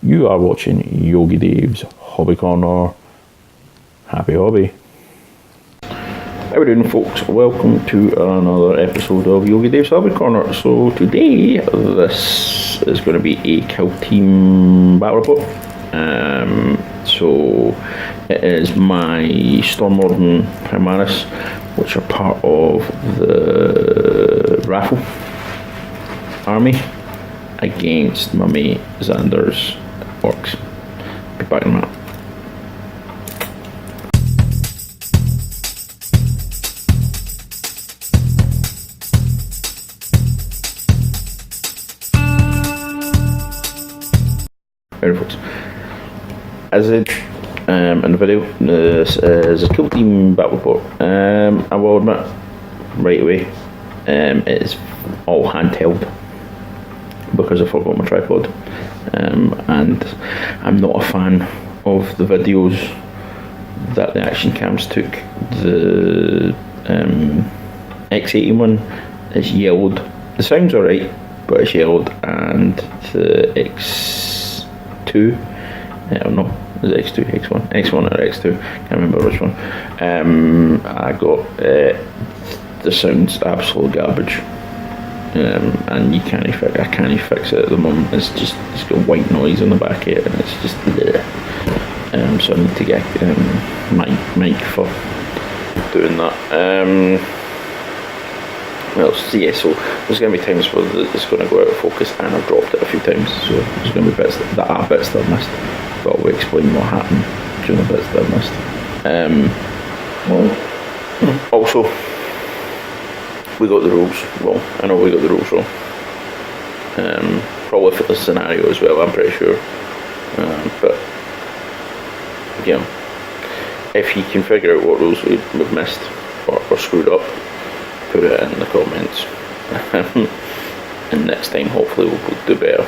You are watching Yogi Dave's Hobby Corner. Happy hobby. How we doing, folks? Welcome to another episode of Yogi Dave's Hobby Corner. So today, this is going to be a Kill Team battle report. So it is my Stormwarden Primaris, which are part of the raffle army, against my mate Xander's Orks. Be back in a minute. Right, folks. As I said in the video, this is a Kill Team battle report. I will admit right away, it is all handheld because I forgot my tripod, and I'm not a fan of the videos that the action cams took. The X80 one is yellowed. The sound's alright, but it's yellowed, and the X2, no, is it X2, X1, X1 or X2, can't remember which one. I got the sound's absolute garbage. And I can't fix it at the moment. It's got white noise on the back of it, and it's just bleh. So I need to get mic for doing that. Well, so yeah, so there's going to be times where it's going to go out of focus, and I've dropped it a few times, so there's going to be bits that I've missed, but I'll explain what happened during the bits that I missed. Also, we got the rules wrong. I know we got the rules wrong. Probably for the scenario as well, I'm pretty sure. But, you know, if you can figure out what rules we've missed or screwed up, put it in the comments. And next time, hopefully, we'll do better.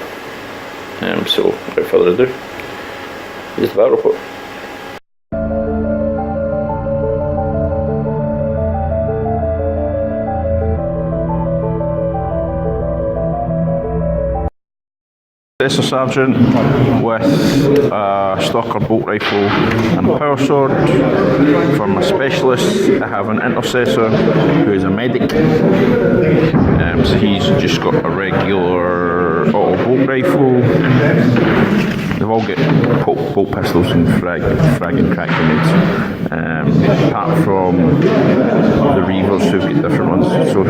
So, without further ado, here's the battle report. Assessor Sergeant with a Stalker bolt rifle and a power sword. For my specialist, I have an Intercessor who is a medic. So he's just got a regular auto bolt rifle. They've all got bolt pistols and frag and crack grenades. Apart from the Reavers, who've got different ones. So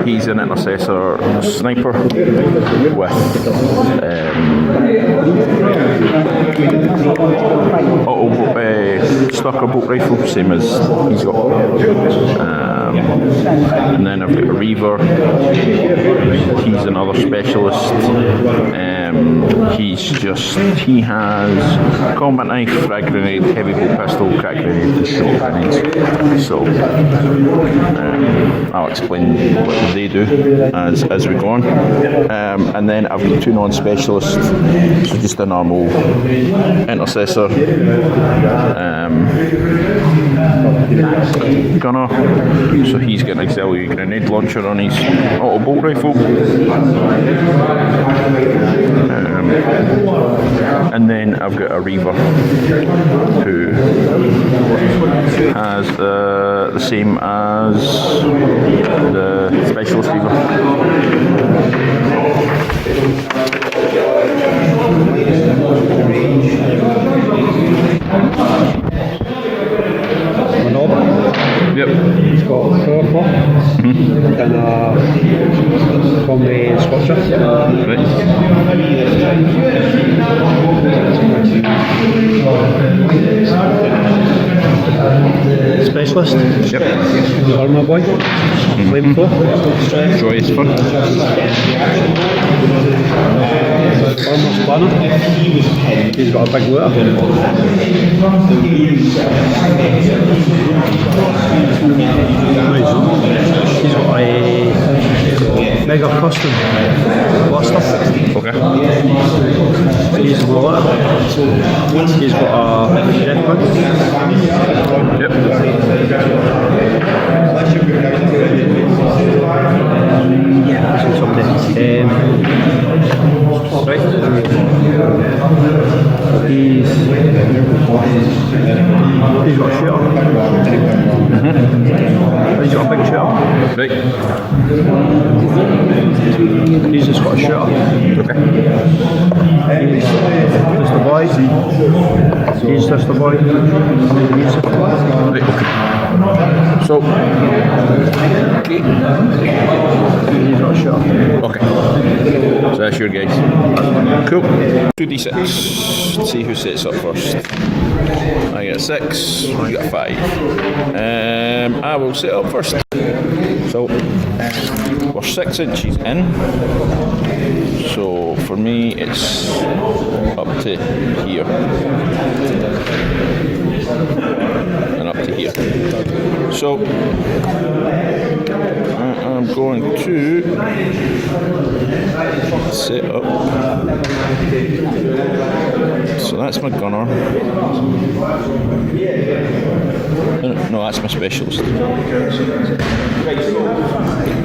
he's an Intercessor sniper with Stalker bolt rifle, same as he's got. And then I've got a Reaver. He's another specialist. He has combat knife, frag grenade, heavy bolt pistol, crack grenade, and short grenades. So I'll explain what they do as we go on. And then I've got two non-specialists, so just a normal Intercessor gunner. So he's got an auxiliary grenade launcher on his auto bolt rifle. And then I've got a Reaver who has the same as the specialist Reaver. Yep. He's got a power pop and a combi scorcher. Right. Specialist. Yep. Armour boy. Flamethrower. Joyous fun. Armour spanner. He's got a big looter. He's got a mega custom blaster. Okay. He's a looter. He's got a jetpack. Yep. Right. He's got a shooter. He's got a big shooter. Right. He's just got a shooter. Okay. Just the boy. He's just the boy. He's just the boy. Right, okay. So, okay. He's got a shooter. Okay. So that's your guys. Cool. 2d6. Let's see who sets up first. I get a 6, you got a 5. I will set up first. So, we're 6 inches in. So, for me, it's up to here. And up to here. So, I'm going to set up. So that's my gunner. No, that's my specialist.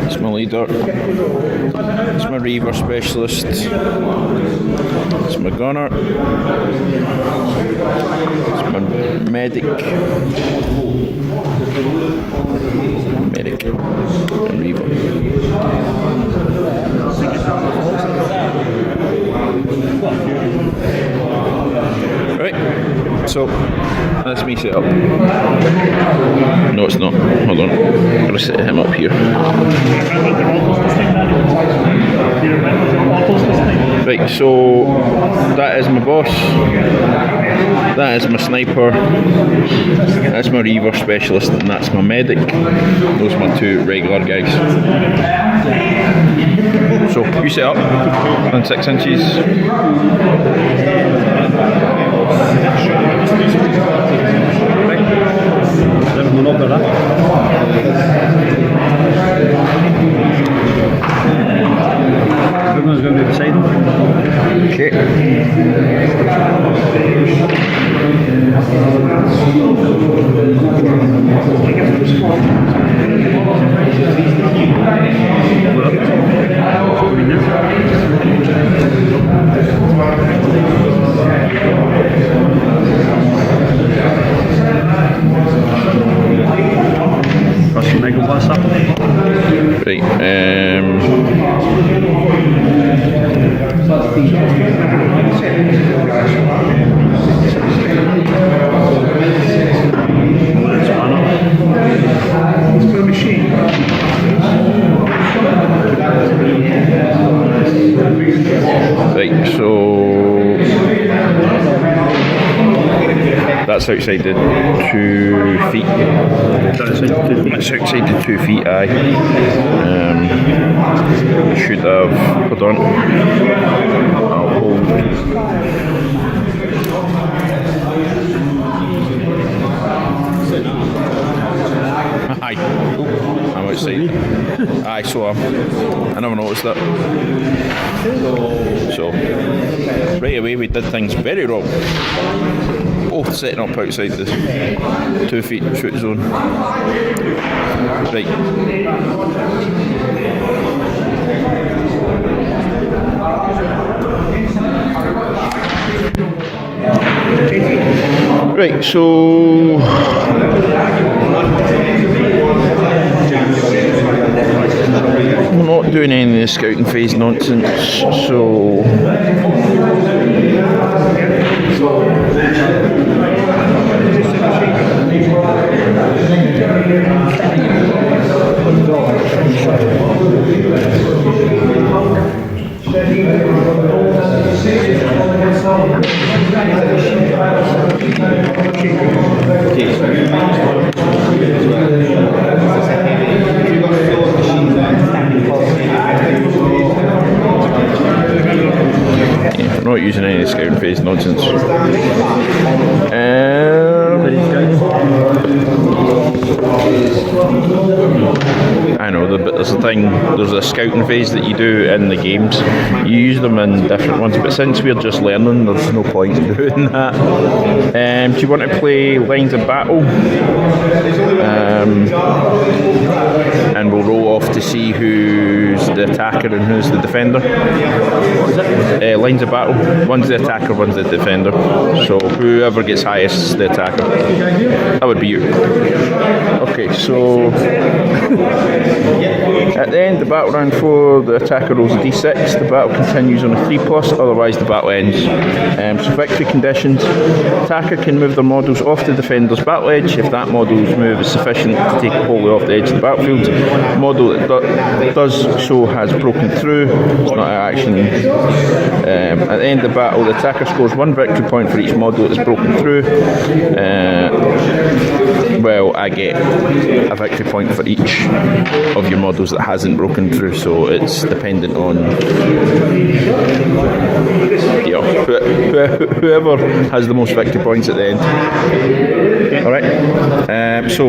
It's my leader. It's my reaver specialist. It's my gunner. It's my medic. And reaver. Right, so that's me set up. No, it's not. Hold on. I'm going to set him up here. Right, so that is my boss. That is my sniper. That's my reaver specialist, and that's my medic. Those are my 2 regular guys. So you set up on 6 inches. Everyone over that. Everyone's going to be beside him. Okay. Right, right, so that's outside the 2 feet. That's outside the 2 feet, aye. Should have, hold on. I'll hold. Aye. I'm outside. Aye, so I never noticed that. So, right away we did things very wrong. Both setting up outside the 2 feet shoot zone. Right. Right, so we're not doing any of the scouting phase nonsense, so yeah, we're not using any scouting phase nonsense. for these guys. I know, but there's a thing, there's a scouting phase that you do in the games. You use them in different ones, but since we're just learning, there's no point in doing that. Do you want to play Lines of Battle? And we'll roll off to see who's the attacker and who's the defender. What is it? Lines of Battle. One's the attacker, one's the defender. So whoever gets highest is the attacker. That would be you. Okay, so at the end of the battle round 4, the attacker rolls a d6. The battle continues on a 3+, otherwise the battle ends. So victory conditions: attacker can move their models off the defender's battle edge if that model's move is sufficient to take it wholly off the edge of the battlefield. Model that does so has broken through. It's not an action. At the end of the battle, the attacker scores 1 victory point for each model that is broken through. Well, I get a victory point for each of your models that hasn't broken through, so it's dependent on whoever has the most victory points at the end. Alright, so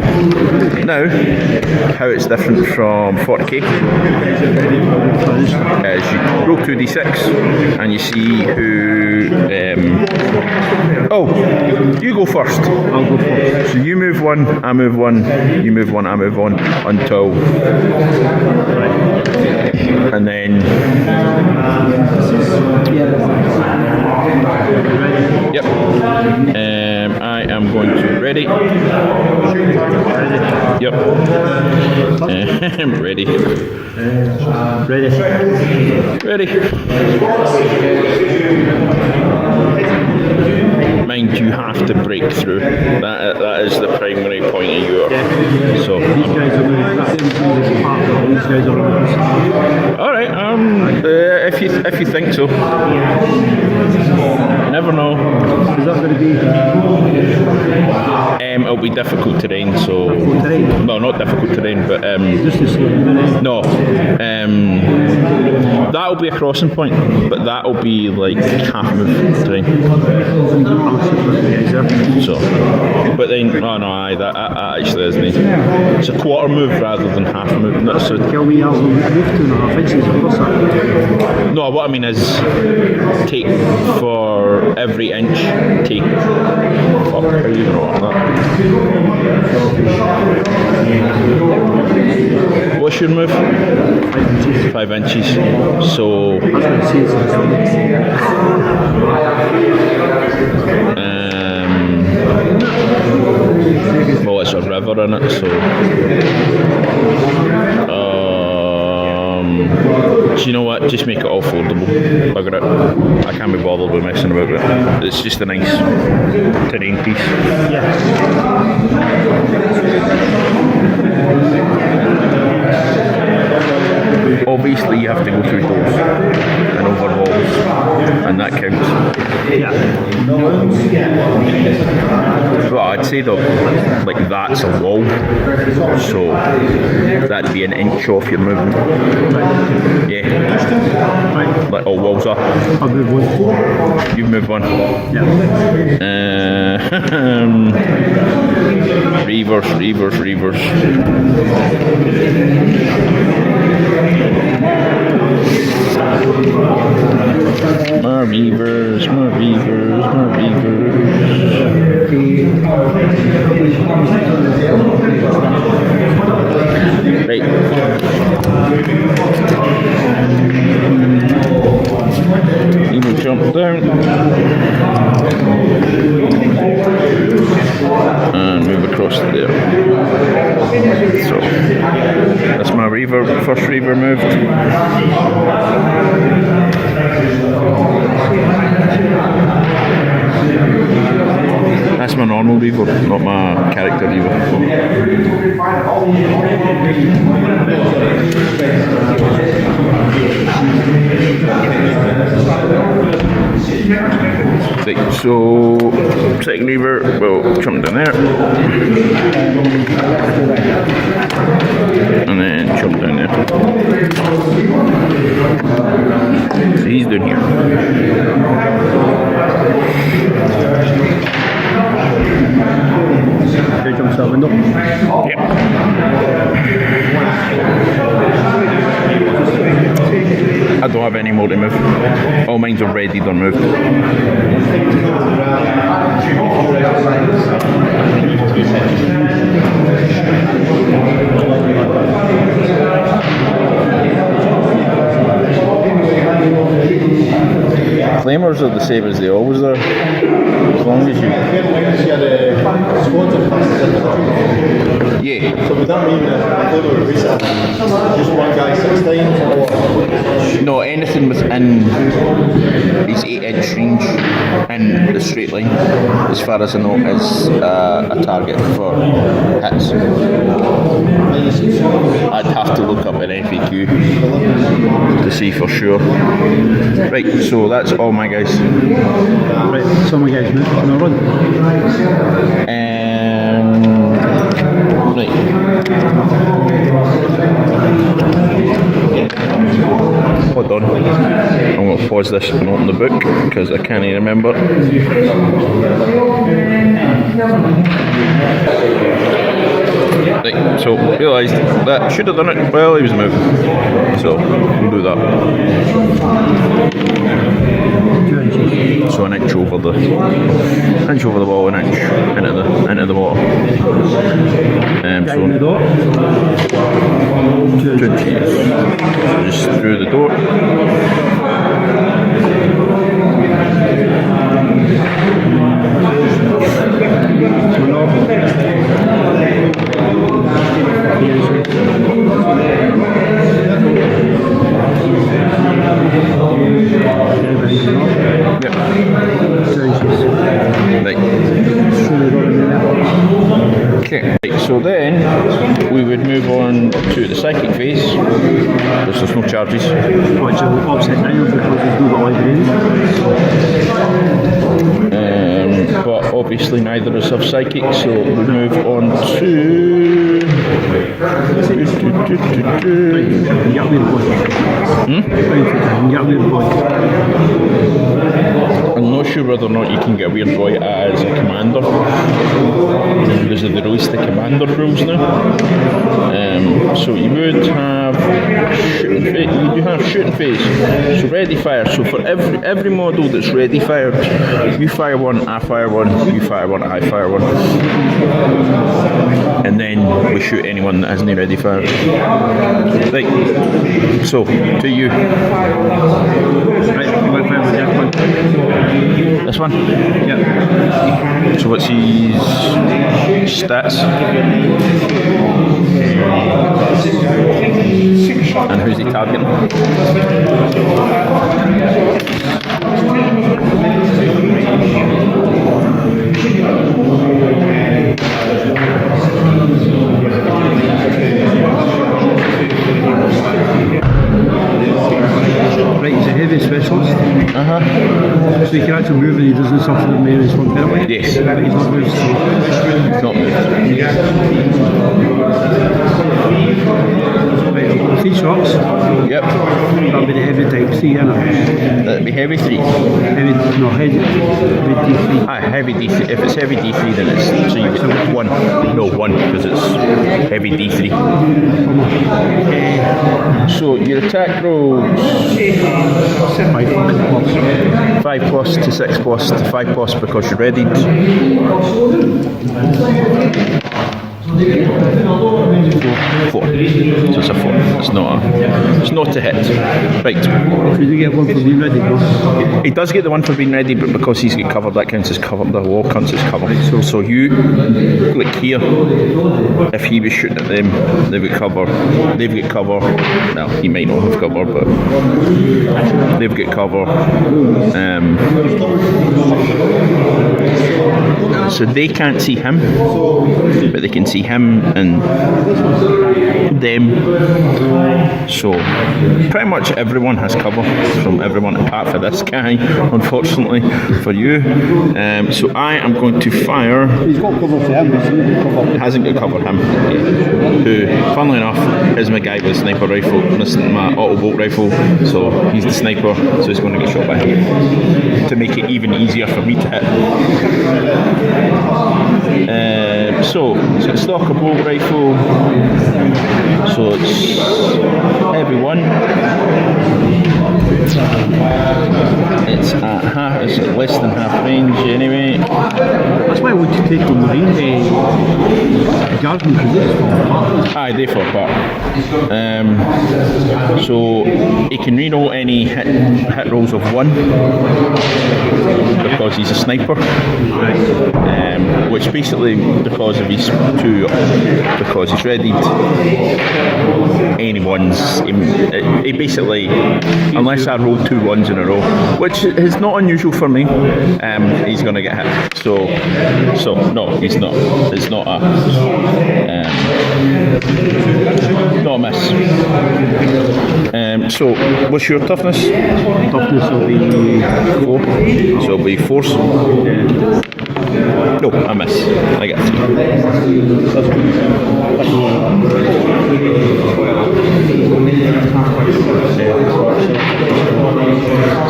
now how it's different from 40k is you roll 2d6 and you see who you go first. I'll go first. So you move 1, I move 1, you move 1, I move 1 until and then yep. I am going to ready. Yep. Ready. Ready. Mind you have to break through. That is the primary point of your. So these guys are these guys are alright, if you think so. You never know. Is that going to be it'll be difficult terrain, so terrain? no, not difficult terrain, but just to see no. That'll be a crossing point, but that'll be like half move terrain. So, but then, that actually isn't it. It's a quarter move rather than half move. So tell me I'll move 2.5 inches across that. No, what I mean is take for every inch, take. Fuck, how do you know that? What's your move? 5 inches. So. Well, it's a river in it, so. Do you know what? Just make it all foldable. Bugger it. I can't be bothered with messing about it. It's just a nice terrain piece. Yeah. Obviously, you have to go through doors and over walls, and that counts. Yeah. Well, I'd say though, like that's a wall, so that'd be an inch off your movement. Yeah. Like all walls are. I'll move 1. You've moved 1. Yeah. Reverse. More reavers. Right. You will jump down and move across there. So that's my reaver, first reaver moved. That's my normal reaver, not my character reaver. Right, so second reaver will jump down there and then jump down there. So he's down here. any more to move. All mine's already done moved. Claimers are the same as they always are. As long as you... Yeah. So would that mean that if we reset just one guy 6 times or? No, anything within these 8-inch range in the straight line, as far as I know, is a target for hits. I'd have to look up an FAQ to see for sure. Right, so that's all my guys. Right, so my guys, move. Can I run? Right. Hold on. I'm going to pause this and open the book because I can't even remember. Right, so realised that should have done it while he was moving. So we'll do that. 2 inches. So an inch over the ball, an inch into the water. Guy in the door. 2 2 inches. inches. So just through the door. Okay, right, so then we would move on to the psychic phase, because there's no charges. Which will upset down because we've not got library. But obviously neither of us have psychic, so we move on to... Get weird boy. Get weird boy. I'm not sure whether or not you can get Weird Boy as a commander, because they released the commander rules now. So you would have shooting phase. You do have shooting phase. So ready fire. So for every model that's ready fired, you fire one, I fire one, you fire one, I fire one, and then we shoot anyone that hasn't ready fired. Right. So to you. Right, you want to fire with that one? This one? Yep. So what's his stats? And who's he targeting? Right, he's a heavy specialist. Uh-huh. So he can actually move and he doesn't suffer the main responsibility. Yes. But he's not moved, so... It's not moved. Right, I've got 3 shots. Yep. That'll be the heavy type 3, innit? That'd be heavy 3. Heavy D3. Ah, heavy D3. If it's heavy D3, then it's... So you get 1. No, 1, because it's heavy D3. So your attack rolls... 5 plus to 6 plus to 5 plus because you're readied. 4. So it's a 4. It's not a hit. Right. So you get 1 for being ready, though? He does get the 1 for being ready, but because he's got covered, that counts as covered. The wall counts as covered. So you click here. If he was shooting at them, they've got cover. They've got cover. Well, he might not have cover, but they've got cover. So they can't see him, but they can see him and them. So pretty much everyone has cover from everyone apart for this guy, unfortunately for you. So I am going to fire. He's got cover for him, but It hasn't got cover him. Who, funnily enough, is my guy with a sniper rifle, my auto bolt rifle. So he's the sniper, so he's going to get shot by him to make it even easier for me to hit. So it's got stock of bolt rifle, so it's heavy one. It's at less than half range anyway. That's why I want to take the Marine garden, because it's for Aye, they fall apart. So he can reroll any hit rolls of 1 because he's a sniper. Which basically, because of his 2, because he's readied any ones, he basically, unless I roll 2 1s in a row, which is not unusual for me, he's going to get hit. So no, he's not. It's not a not a miss. So what's your toughness? toughness will be 4. So it'll be force. No, I miss. I get 3.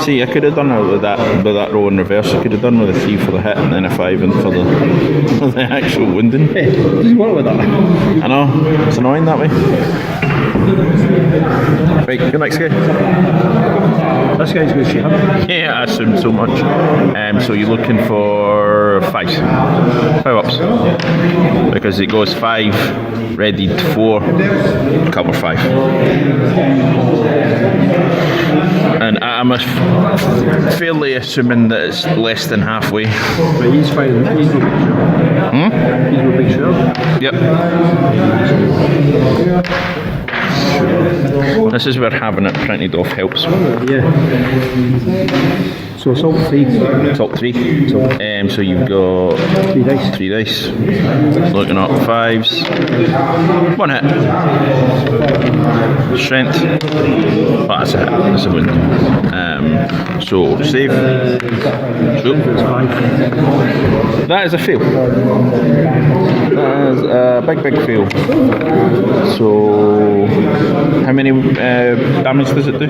See, I could have done it with that row in reverse. I could have done with a 3 for the hit and then a 5 in for the actual wounding. Hey, doesn't work with that. I know, it's annoying that way. Right, good next guy. This guy's going to shoot him. Yeah, I assumed so much. So you're looking for 5 ups. Because it goes 5, readied 4, cover 5. And I'm fairly assuming that it's less than halfway. But he's fine. He's no big shell. He's no big shell. Yep. This is where having it printed off helps. Yeah. So assault 3. Top 3. So you've got 3 dice. 3 dice. Looking up 5s. 1 hit. Strength. Oh, that's a hit. That's a wound. So save. Cool. That is a fail. That is a big fail. So how many damage does it do?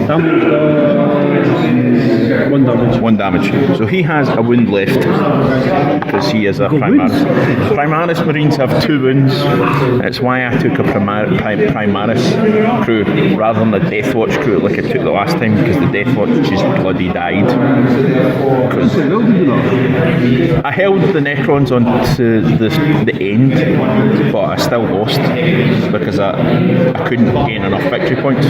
Damage does 1 damage. 1 damage. So he has a wound left because he is a Primaris. Primaris Marines have 2 wounds. It's why I took a Primaris crew rather than the Death Watch crew like I took the last time, because the Death Watch just bloody died. I held the Necrons on to the end, but I still lost because I couldn't gain enough victory points.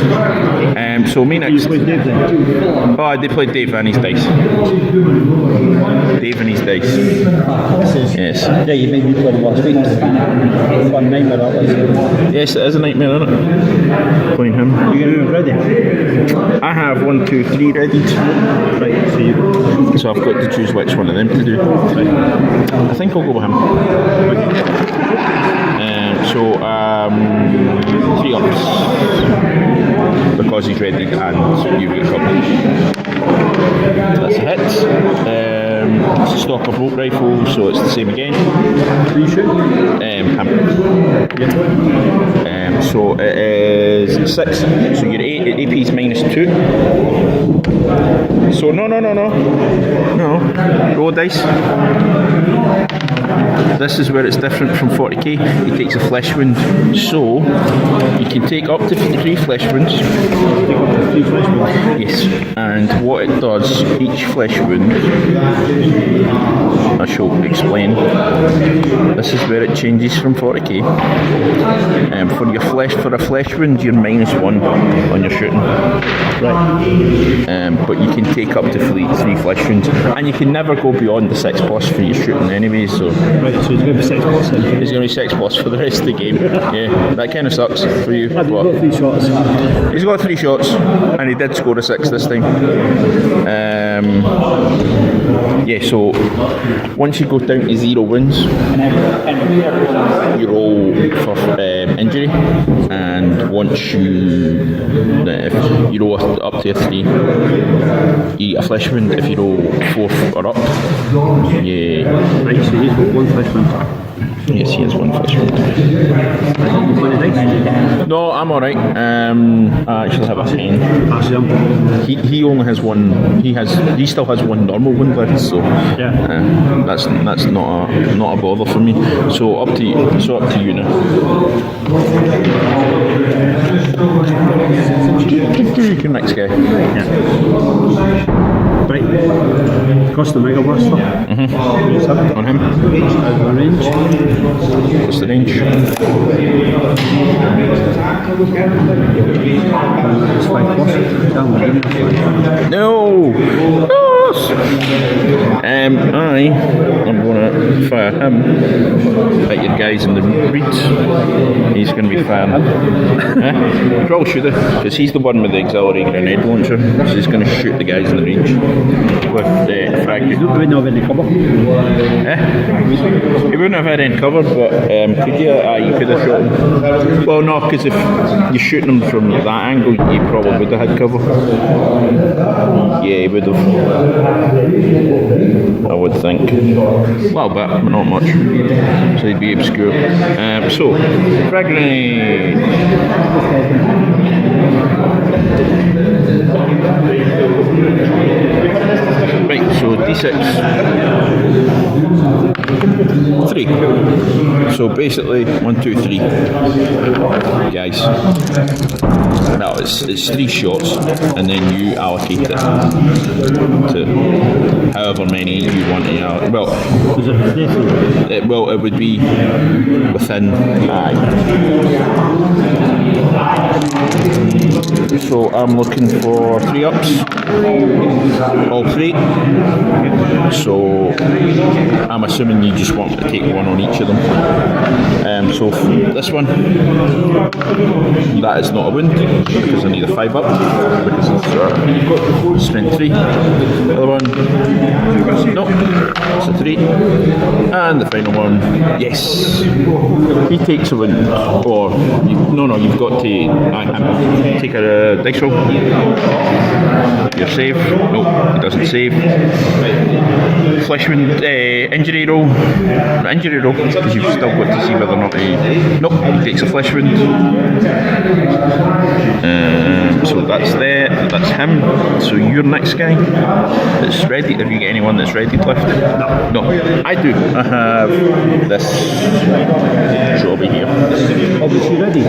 So me next. Oh, they played Dave and his dice. Dave and his dice. Yes. Yeah, you made me play last week. One nightmare that was. Yes, it is a nightmare, isn't it? Playing him. You going to ready? I have 1, 2, 3 ready. Right, So I've got to choose which one of them to do. Right. I think I'll go with him. So 3 ups because he's ready and you get covered. That's a hit. It's a stock of bolt rifle, so it's the same again. Who you shoot? Him. So it is 6. So your AP is -2. So no. Roll dice. This is where it's different from 40k. He takes a flesh wound, so you can take up to 3 flesh wounds. Yes, and what it does, each flesh wound, I shall explain. This is where it changes from 40k. For a flesh wound, you're -1 on your shooting. Right. But you can take up to 3 flesh wounds, and you can never go beyond the 6+ for your shooting anyway. So. Right, so it's going to be 6+ then. He's going to be 6+ for the rest of the game. Yeah, that kind of sucks for you. He's got 3 shots. He's got 3 shots, and he did score a 6 this time. Yeah, so once you go down to 0 wins, you roll for injury, and once you roll up to a 3, you a flesh wound if you roll 4 or up. Yeah. Right, so he's got one flesh wound. Yes, he has 1 flesh wound. You put the dice? No, I'm alright. I actually have a 10. That's him. He only has 1. He still has 1 normal wound left, so that's not a bother for me. So up to you. So up to you now. Your next guy. Yeah. Right. Cost the Mega Blaster. On him. The range. What's the range? It's 5+. No! I'm going to fire him at your guys in the reeds. He's going to be firing. He probably should have, because he's the one with the auxiliary grenade launcher. So he's going to shoot the guys in the range with the frag. We don't have any cover. He wouldn't have had any cover, but could you? You could have shot him. Well, no, because if you're shooting him from that angle, you probably would have had cover. Yeah, he would have. I would think. Well, but not much. So he'd be obscure. So, frag grenade. Right, so D6. 3. So basically, 1, 2, 3. Guys. No, it's 3 shots, and then you allocate it to however many you want to allocate. Well, it would be within. So I'm looking for 3 ups, all 3. So I'm assuming you just want to take 1 on each of them. So this one, that is not a wound because I need a 5 up because it's strength 3. The other one, no, it's a 3. And the final one, yes, he takes a wound. Or you've got to take a dice roll. Your save. No, it doesn't save. Flesh wound, injury roll. Injury roll, because you've still got to see whether or not he. Nope, he takes a flesh wound. So that's there, that's him. So your next guy that's ready. Have you got anyone that's ready left? No, I do. I have this jobby here. Oh, was he ready?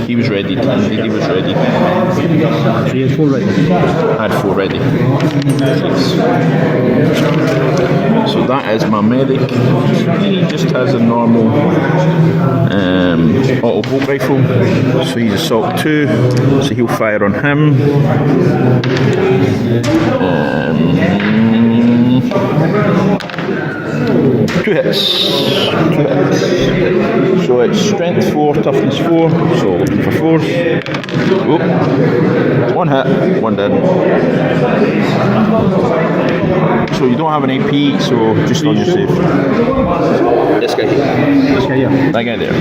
He was ready. Indeed, he was ready. So he had 4 ready? I had 4 ready. Yes. So that is my medic. He just has a normal auto bolt rifle. So he's assault 2. So he'll fire on him. 2 hits. So it's strength 4, toughness 4. So looking for 4. Oh. 1 hit, 1 didn't. So you don't have an AP, so just on your save. This guy here. That guy there.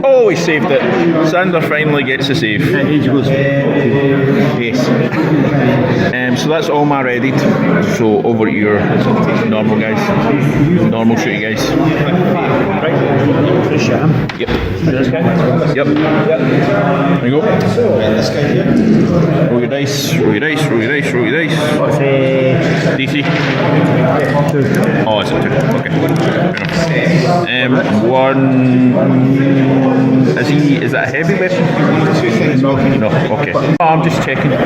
Oh, he saved it. Sander finally gets a save. Yes. So that's all my readied. So over to your normal guys. Normal shooty guys. Right. Shot him. Yep. This guy? Yep. There you go. This guy here. Roll your dice, roll your dice, roll your dice, roll your dice. What's DC? 2. Oh, it's a 2. Okay. Fair enough. 1. Is that a heavy weapon? No, okay. Oh, I'm just checking. No,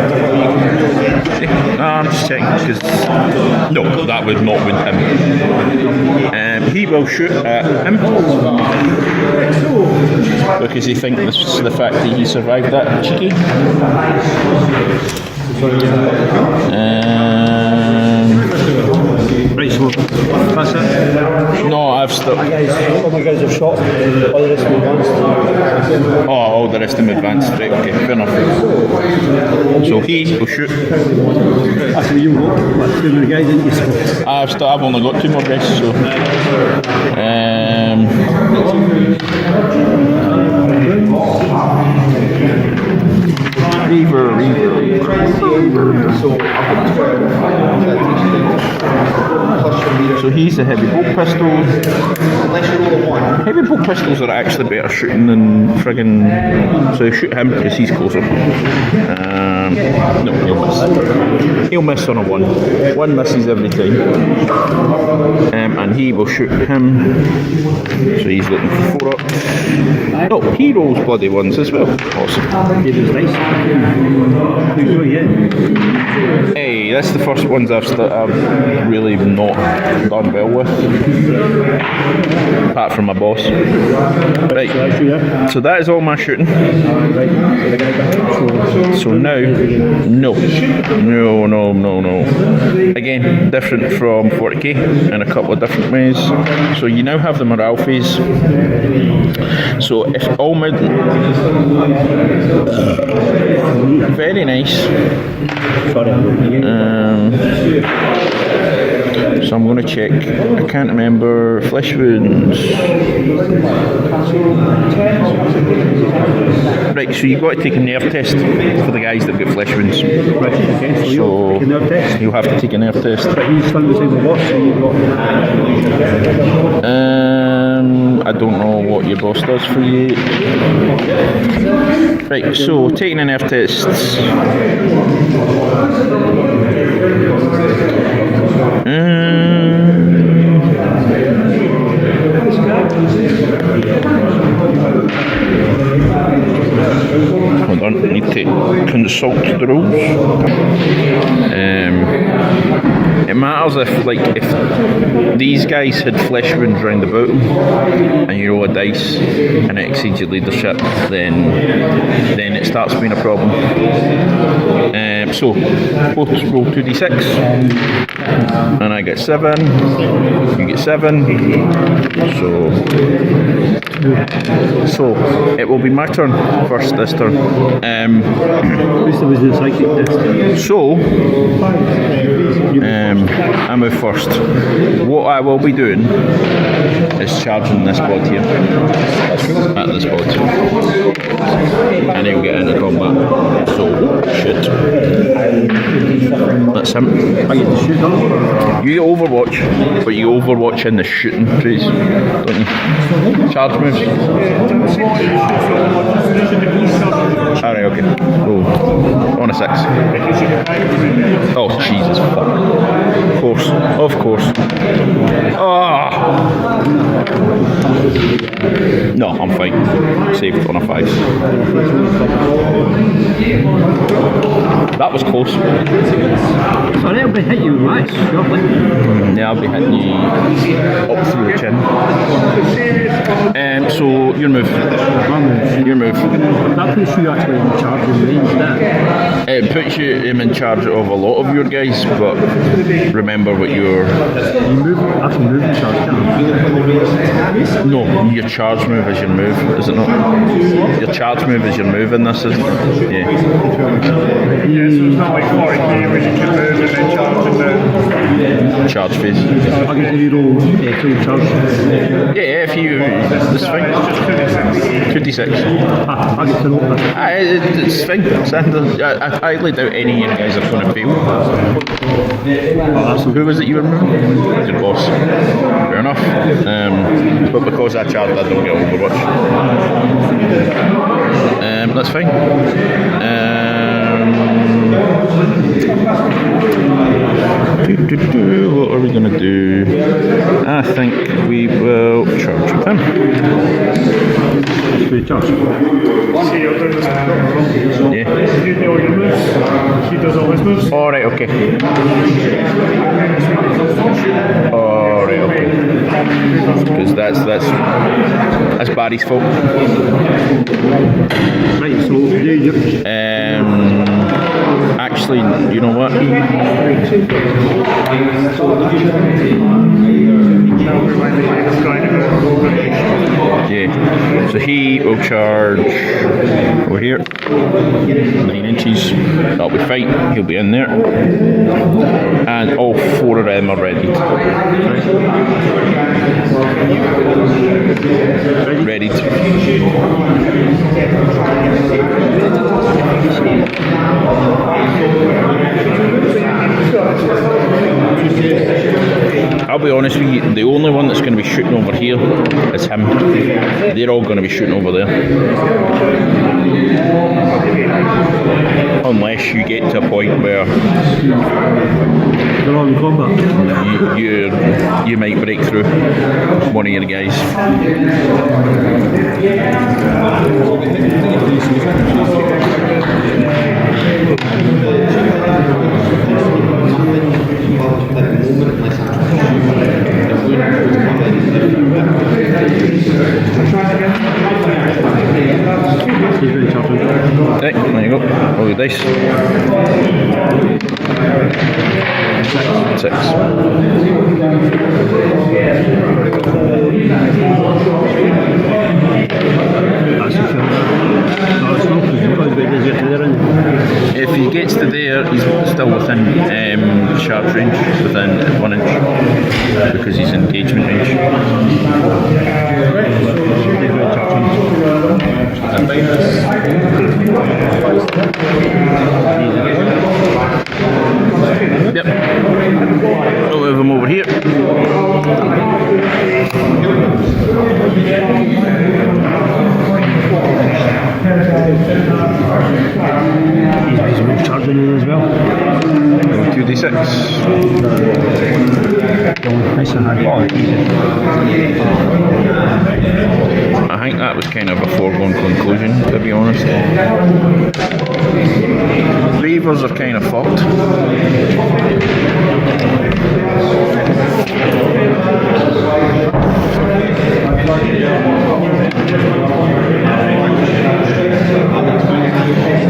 I'm just checking because no, that would not win him. He will shoot at him because he thinks the fact that he survived that cheeky. Right, so that's it? No, I've still. All my guys have shot. All the rest of them advanced. Oh, all the rest of them advanced. Right, okay, fair enough. So he will shoot. That's where you go. What, 2 more guys, didn't you? I've only got 2 more guys, so. Reaver. So he's the heavy bolt pistol. Heavy bolt pistols are actually better shooting than friggin'. So you shoot him because he's closer. No, he'll miss. He'll miss on a 1. 1 misses every time. And he will shoot him. So he's looking for 4 up. No, he rolls bloody 1s as well. Awesome. Hey, that's the first ones I've really not done well with. Apart from my boss. Right. So that is all my shooting. So now, no. Again, different from 40k in a couple of different ways. So you now have the morale phase. So if all mid, very nice. So I'm going to check. I can't remember flesh wounds. Right, so you've got to take a nerve test for the guys that get flesh wounds. Right, okay, so you'll take a nerve test. You'll have to take a nerve test. But he's still the same with boss, so you've got... I don't know what your boss does for you. Right, so taking a nerve test. Hold on, need to consult the rules. It matters if these guys had flesh wounds round about them, and you roll a dice and it exceeds your leadership, then it starts being a problem. So both roll 2d6, and I get 7. You get 7. So it will be my turn first this turn. Was the psychic test? So I move first. What I will be doing is charging this bod here. At this bod. And he'll get into combat. So, shit. That's him. I get to shoot on. You get Overwatch, but you Overwatch in the shooting phase, don't you? Charge moves. Alright, okay. Oh, on a 6. Oh, Jesus fuck. Of course. Oh. No, I'm fine. Saved on a 5. That was close. Sorry, I'll be hitting you right. Yeah, I'll be hitting you up through the chin. So, your move. Your move. That puts you actually in charge of range there. It puts you in charge of a lot of your guys, but remember what your... You move, that's a moving charge, can't No, your charge move is your move, is it not? Your charge move is your move in this, isn't it? Yeah. So it's not like 40k where you can move and then charge and then... Charge phase. I get to reroll full charge. Yeah, if you... It's fine. 2d6. I get to roll that. It's fine. I highly doubt any of you guys are going to fail. So who was it you were moving? Your boss. Fair enough. But because I charged, I don't get Overwatch. That's fine. What are we going to do? I think we will charge with him. Free charge. So you're doing this Yeah. You do all your moves, he does all his moves. Alright, okay. Alright, okay. Because that's Barry's fault. Right, so do you... Actually, you know what? Yeah. So he will charge over here. 9 inches. That'll be fine. He'll be in there. And all 4 of them are ready. Ready. I'll be honest with you, the only one that's going to be shooting over here is him. They're all going to be shooting over there. Unless you get to a point where They're all in combat. you might break through one of your guys. Right, there you go. Roll the dice. 6. That's a fair. No, it's not, because you've got to get to there, isn't it? If he gets to there, he's still within sharp range, within 1 inch, because he's engagement range. Yep. We'll move him over here. He's charging in as well. 2d6. Nice and hard. I think that was kind of a foregone conclusion, to be honest. Reavers are kind of fucked.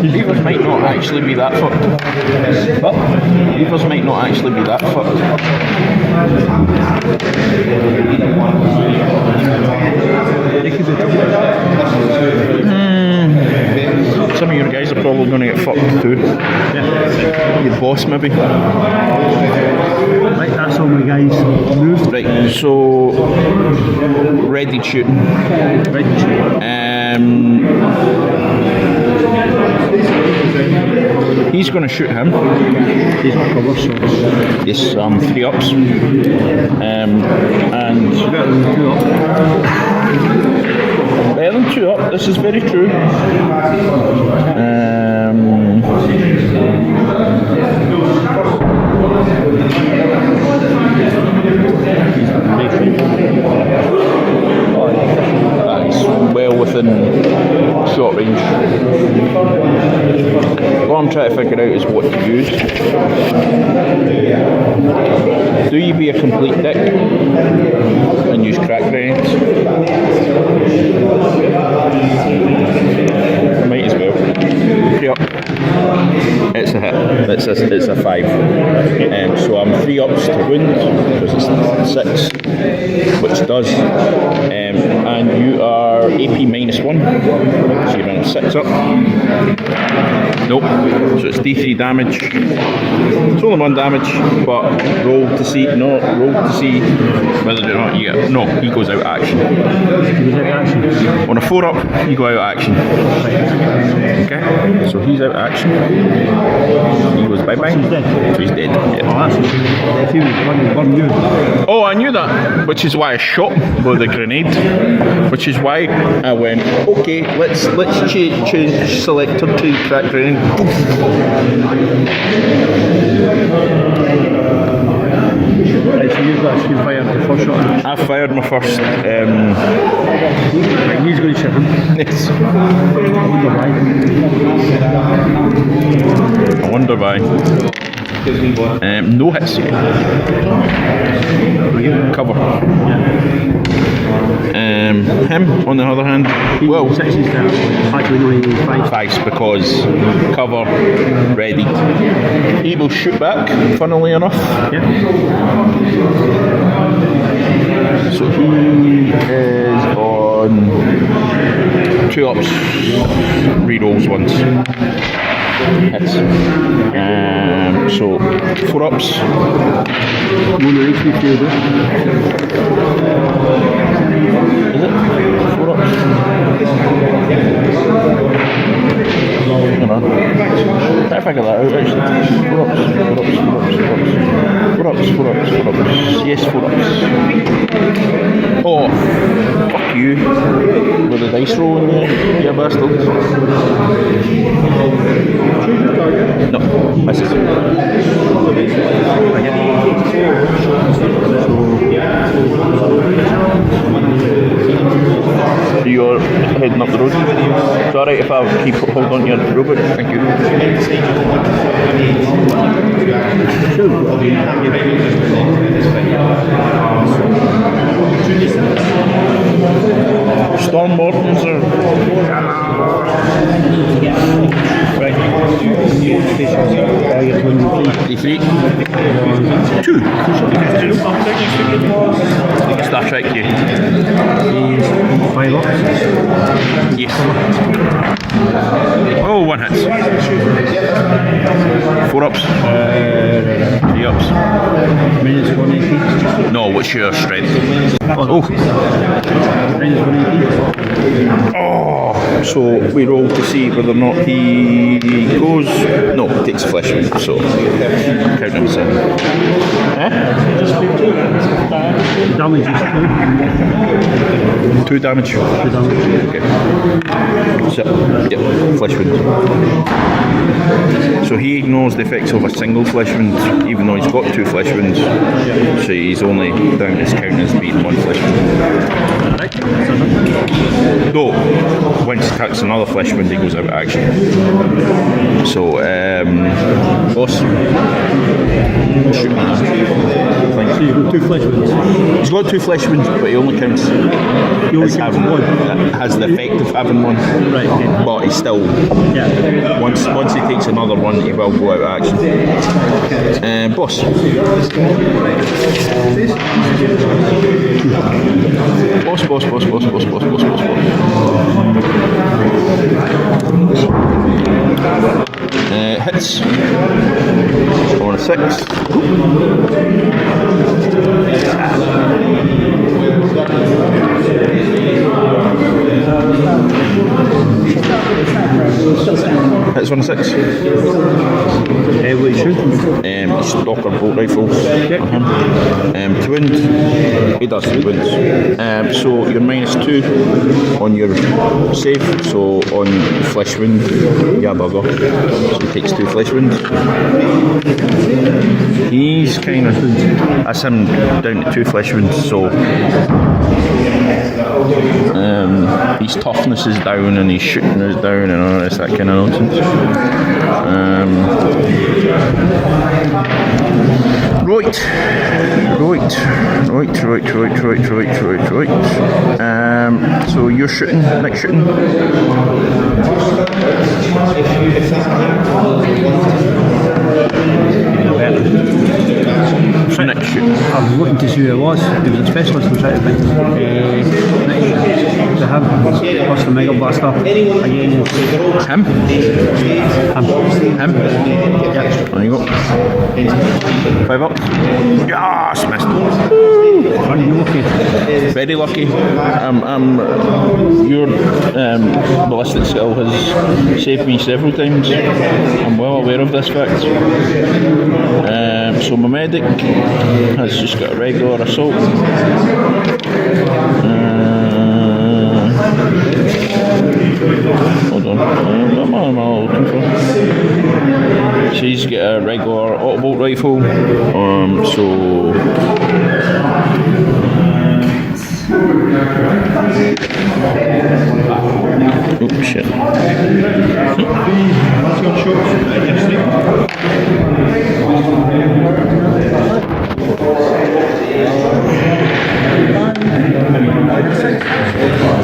Reavers might not actually be that fucked. What? Reavers might not actually be that fucked. They could be Some of your guys are probably going to get fucked too. Yeah. Your boss maybe. Right, that's all my guys moved. Right, so ready shooting. Ready to shoot. He's going to shoot him. He's got cover, so Yes, 3 ups. And better than 2 up. better than 2 up. This is very true. That's well within short range. What I'm trying to figure out is what to use. Do you be a complete dick and use crack grenades? Might as well. 3 up. It's a hit. It's a 5. So I'm 3 ups to wound because it's 6, which does. And you are AP -1, so you're running 6 up. Nope. So it's D3 damage. It's only 1 damage, but roll to see whether or not you get. No, he goes out of action. On a 4 up, you go out of action. Okay, so he's out of action. He goes bye bye. He's dead. So he's dead. Yeah. Oh, that's if he was one you. Oh, I knew that, which is why I shot him with the grenade. Which is why I went, okay, let's change selector to crack grenade. Right, so you've fired the first shot. I fired my first. Right, he's going to shoot him. Yes. I wonder why. I wonder why. No hits yet. Cover. Him, on the other hand, well, 6 down. Actually, no, he needs 5. 5's because cover, ready. He will shoot back, funnily enough. Yeah. So he is on 2 ups, rerolls once. Hits. So 4 ups. One of each we killed it. Is it? 4 ups. Hang on. Try to figure that out actually. 4 ups. Yes, 4 ups. Oh, fuck you. With the dice rolling, you bastard. No, misses. You're heading up the road. It's alright if I keep hold on to your robot. Thank you. Storm Wardens are... Right. 3. 2. Star Trek you. 5 ups. Yes. Oh, 1 hits. 4 ups. 3 ups. Minus 180. No, what's your strength? Oh. Minus 180. Oh. So we roll to see whether or not he goes. No, he takes a flesh wound, so count him as in. Damage is 2. 2 damage. 2 damage. Okay. So, yep, flesh wound. So he ignores the effects of a single flesh wound, even though he's got 2 flesh wounds. So he's only down his count as being 1 flesh wound. Though, once he attacks another flesh wound, he goes out of action. So, boss. Shoot me. So you've got 2 flesh wounds. He's got 2 flesh wounds, but he only counts as having one. Has the effect of having 1. Right, okay. But he's still... Yeah. Once he takes another one, he will go out of action. Boss. Boss. Hits. On a 6. Hits on a 6. What you shooting? Stalker bolt rifle. To wind. He does, he wins. So you're minus 2 on your save. So on flesh wound, yeah, bugger. So he takes 2 flesh wounds. He's kind of... That's him down to 2 flesh wounds, so... his toughness is down and his shooting is down and all this, that kind of nonsense. Right. So you're shooting, next shooting. So next shooting. I'm looking to see who it was. It was a specialist I'm trying to think. To him. What's the Mega Blaster? Again. Him? Yep. There you go. 5 up. Yes, missed. Are you lucky? Very lucky. Your ballistic skill has saved me several times. I'm well aware of this fact. So my medic has just got a regular assault. Hold on. What am I looking for? She's got a regular autobolt rifle. So. Oh shit.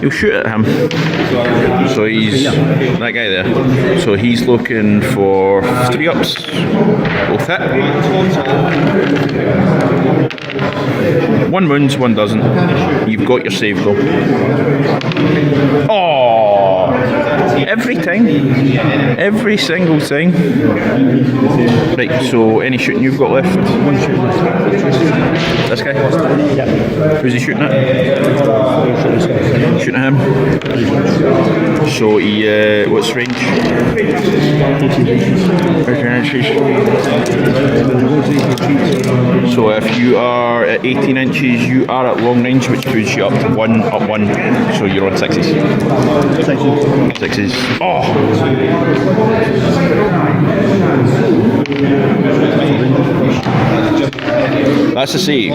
You'll shoot at him. So he's that guy there. So he's looking for 3 ups. Both hit. 1 wounds, 1 doesn't. You've got your save though. Oh! Every time. Every single time. Right, so any shooting you've got left? 1 shooting left. This guy? Yep. Who's he shooting at? Shooting at him. So he, what's range? 18 inches. So if you are at 18 inches, you are at long range, which puts you up one, so you're on sixes. Sixes. Oh! That's a save.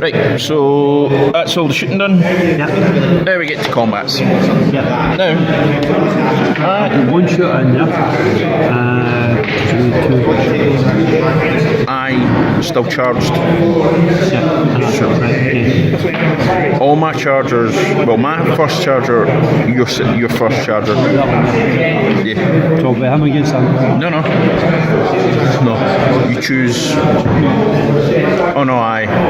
Right, so that's all the shooting done. Yeah. Now we get to combats. Yeah. Now, One shooter in there. I still charged. Yeah. All my chargers, well, my first charger, your first charger. Yeah. So we him against him. No. You choose. Oh no,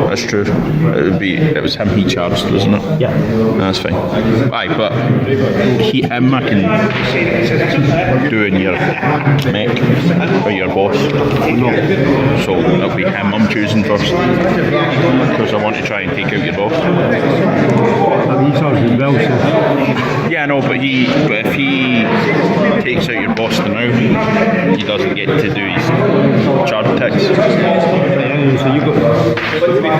that's true. It was him he charged, wasn't it? Yeah. That's fine. Aye, but him I can do in your mech or your boss. No. So it'll be him I'm choosing first because I want to try and take out your boss. I mean, he charged as well, so. Yeah, I know, but if he takes out your boss now, he doesn't get to do his charge attacks. So you got.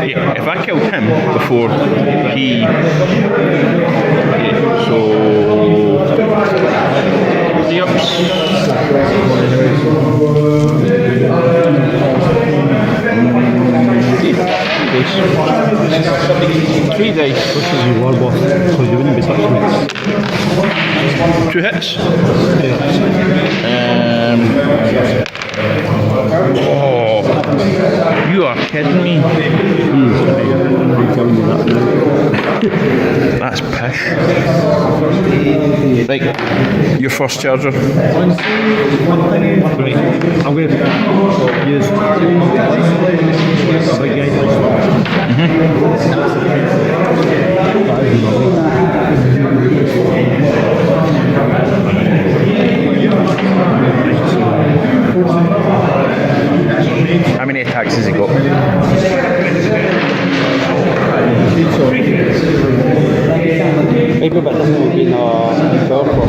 Yeah, if I killed him before he, so the ups. 3 dice. This is your war boss, so you wouldn't be touching it. 2 hits. Oh, you are kidding me. That's pish. Right, your first charger. Right, I'm going to use big guy. How many attacks has he got? Maybe, but doesn't have been powerful.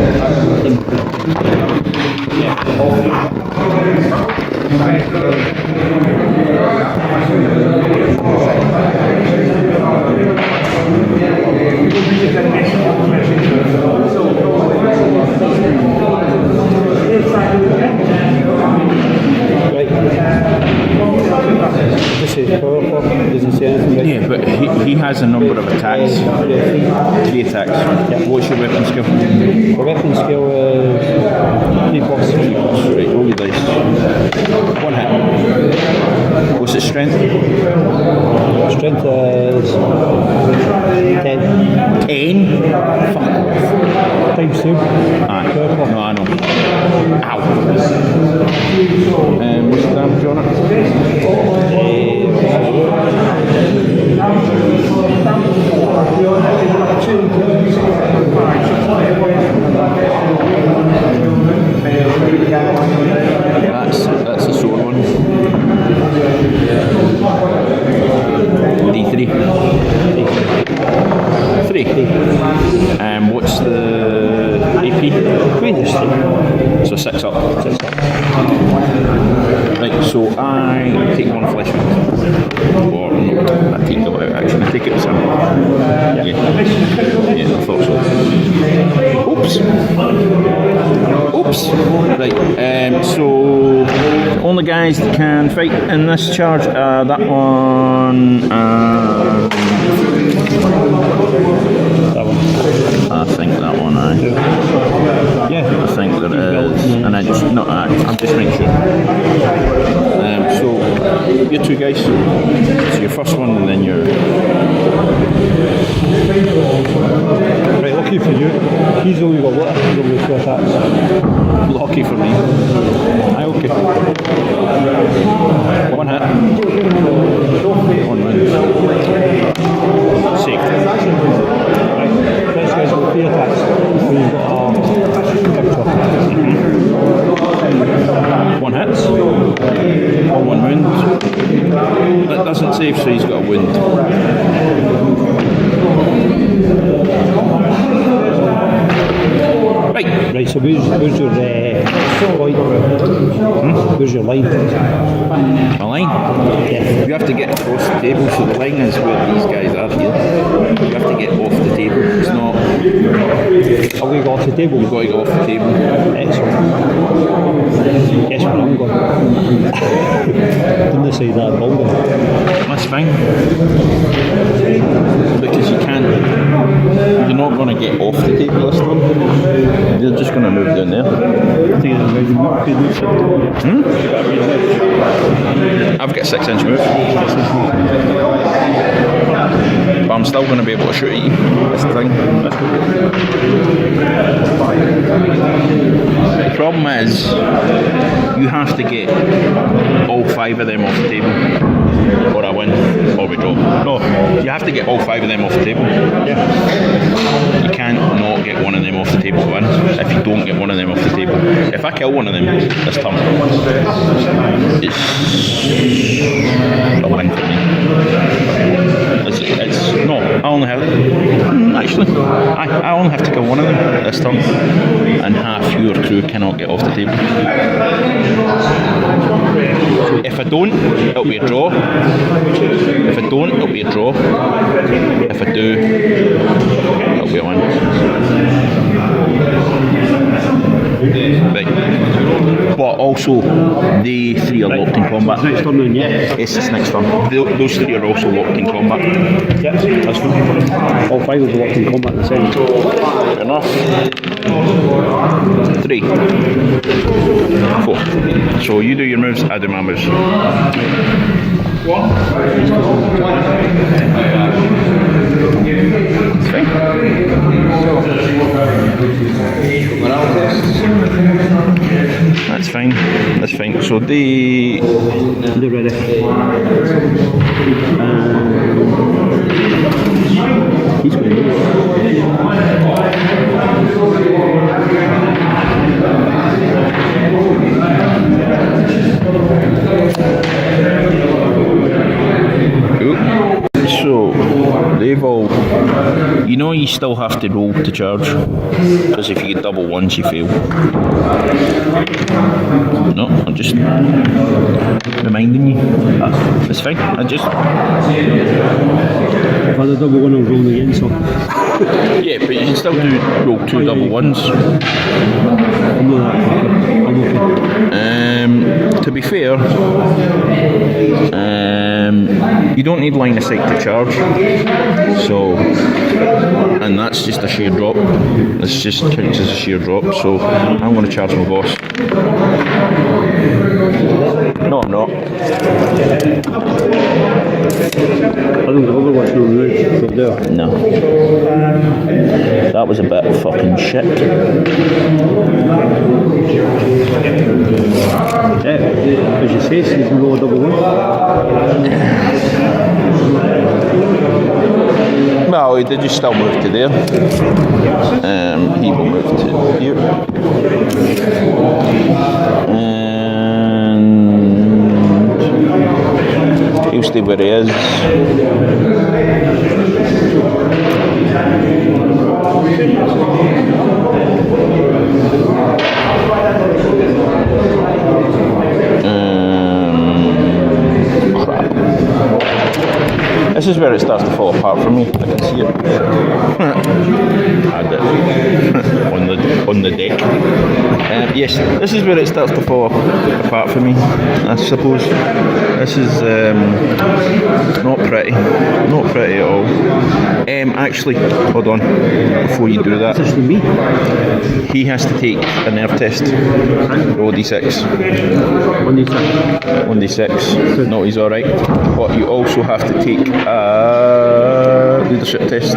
Yeah, but he has a number of attacks. 3 attacks. Yeah. What's your weapon skill? The weapon skill is 3+. 3+. Right, roll your dice. 1 hit. What's its strength? Strength is 10. 10? Fuck off. Times 2. Aye. No, I know. Ow. What's the damage on it? That's a sword one. D3. 3. What's the AP? So 6 up. Right, so I take 1 flesh wound. Or no, I take it out actually. I take it as him. Yeah, I thought so. Oops. Right, so only guys that can fight in this charge are that one. I think that one, yeah, I think that is, and I'm just making sure. So, your 2 guys, so your first one and then your... Right, lucky for you, he's only got what? He's only 2 attacks. Lucky for me. Aye, okay. 1 hit. 1 win. Saved. Right, this guy's got 3 attacks, so you've got a picture. Where's your point? Where's your line? A line? Yeah. You have to get across the table, so the line is where these guys are here. You have to get off the table. It's not. Have we got off the table? You've got to get off the table. Excellent. Guess where I'm going? Didn't they say that longer? That's fine. Because you can't. You're not going to get off the table this time. You're just going to move down there. I think it's a very good move. I've got a 6-inch move. But I'm still going to be able to shoot at you. That's the thing. The problem is, you have to get all 5 of them off the table, or I win, or we draw. No, you have to get all 5 of them off the table. Yeah. You can't not get one of them off the table to win. If you don't get one of them off the table, if I kill one of them this turn, it's a win for me. It's no, I only have actually I only have to kill one of them this turn, and half your crew cannot get off the table. If I don't, it'll be a draw. If I don't, it'll be a draw. If I do, it'll be a win. Right. But also, they 3 are locked in combat. Next turn then, yeah. It's this next turn. Those 3 are also locked in combat. Yeah, that's fine. All 5 will be locked in combat at the same. Fair enough. 3, 4. So you do your moves, I do my moves. That's fine. That's fine. That's fine. So they're ready. He's going to move. So they've all, you know, you still have to roll to charge, because if you get double ones you fail. No, I'm just reminding you. It's fine. I just. If I had a double one, I'm rolling again, so. Yeah, but you can still do roll 2 double ones. I'm not I'm okay. To be fair, you don't need line of sight to charge, so, and that's just a sheer drop. This just counts as a sheer drop, so I'm going to charge my boss. No, I'm not. I don't know what's going on there. No. That was a bit of fucking shit. Yeah, as you say, so you can roll a double one. Well, he did just still move to there. He will move to here. And he'll stay where he is. Crap. This is where it starts to fall apart for me. I can see it. Had it on the deck. Yes, this is where it starts to fall apart for me. I suppose this is not pretty, not pretty at all. Actually, hold on. Before you do that, he has to take a nerve test. Roll d6. 1d6. No, he's all right. But you also have to take a leadership test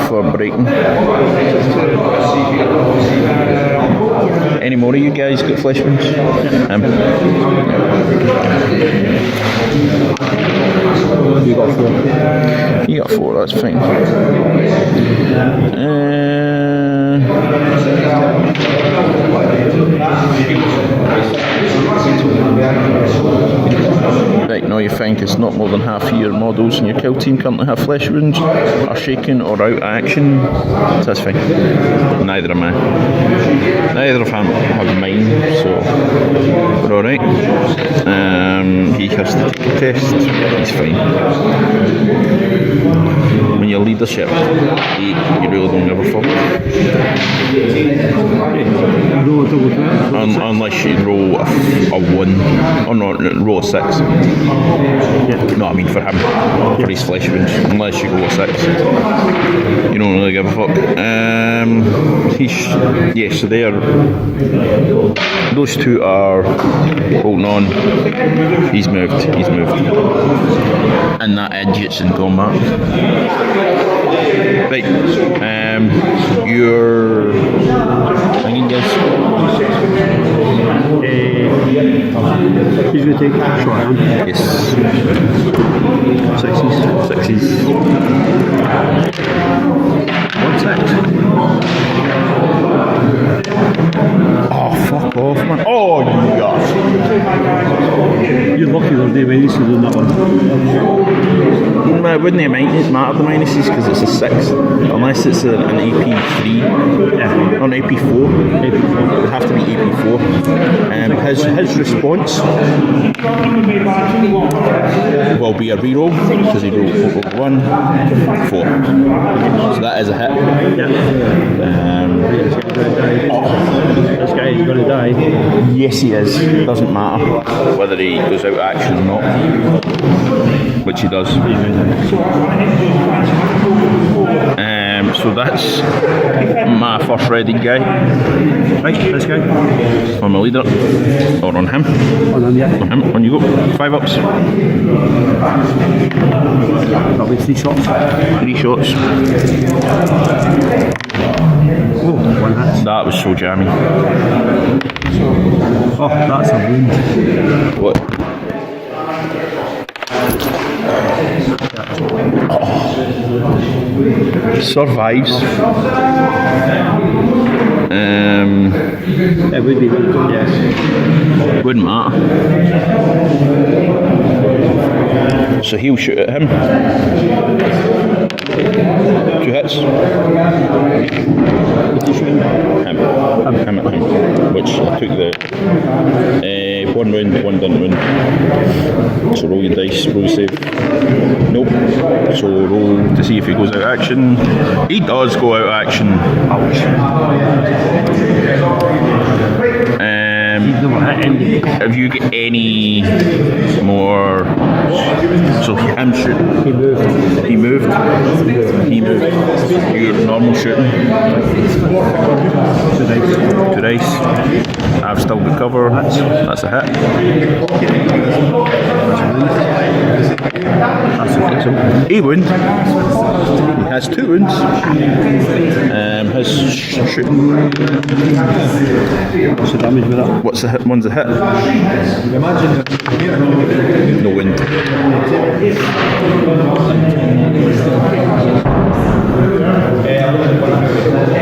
for breaking. Any more of you guys got flesh wounds? You got 4. You got 4, that's fine. Right. Now you find it's not more than half your models in your kill team currently have flesh wounds, are shaken or out of action. So that's fine. Neither am I. Neither of them have mine, so we're alright. He has to take a test. He's fine. When you're leadership, you really don't give a fuck. Roll a double threat. Unless you roll a 1, or not, roll a 6. No, I mean for him, for his flesh wounds. Unless you roll a 6, you don't really give a fuck. So those two are holding on. He's moved. And that idiot's in combat. Right, your thinking, guys. He's going to take short hand. Yes. Sixes. 1/6. Oh, fuck off, man. Oh, you got. You're lucky there's no minuses on that one. It wouldn't matter the minuses because it's a 6. Unless it's an AP3 or an AP4. It would have to be AP4. His response will be a reroll because he rolled 1, 4. So that is a hit. This guy is going to die. Yes, he is. Doesn't matter whether he goes out of action or not, which he does. So that's my first ready guy. Right, this guy. On my leader, or on him. On yeah. On him. On you go. 5 ups. Probably 3 shots. 3 shots. Oh, 1 hit. That was so jammy. Oh, that's a wound. What? Survives. It would be wound, yes. Wouldn't matter. So he'll shoot at him. 2 hits. Him at him. Which I took the 1 wound, 1 didn't wound. So roll your dice, roll your save. Nope. So roll to see if he goes out of action. He does go out of action. Ouch. Have you got any more? So him shooting. He moved. Your normal shooting. 2 dice. I've still got cover. That's a hit. A wound. He has 2 wounds. His shooting. What's the damage with that? What's the hit? One's a hit. No wind.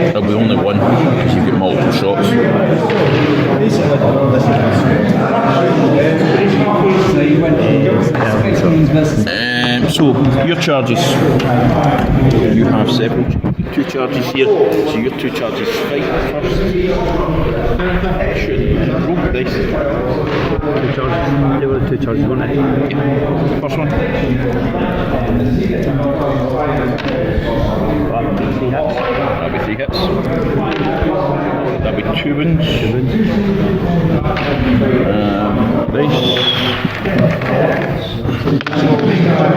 There'll be only 1 because you've got multiple shots. So your charges, you have several 2 charges here, so your 2 charges fight first. Roll the dice. 2 charges. There were 2 charges, weren't they? Yeah. First one. That'll be 3 hits. That'll be 2 wounds. Dice.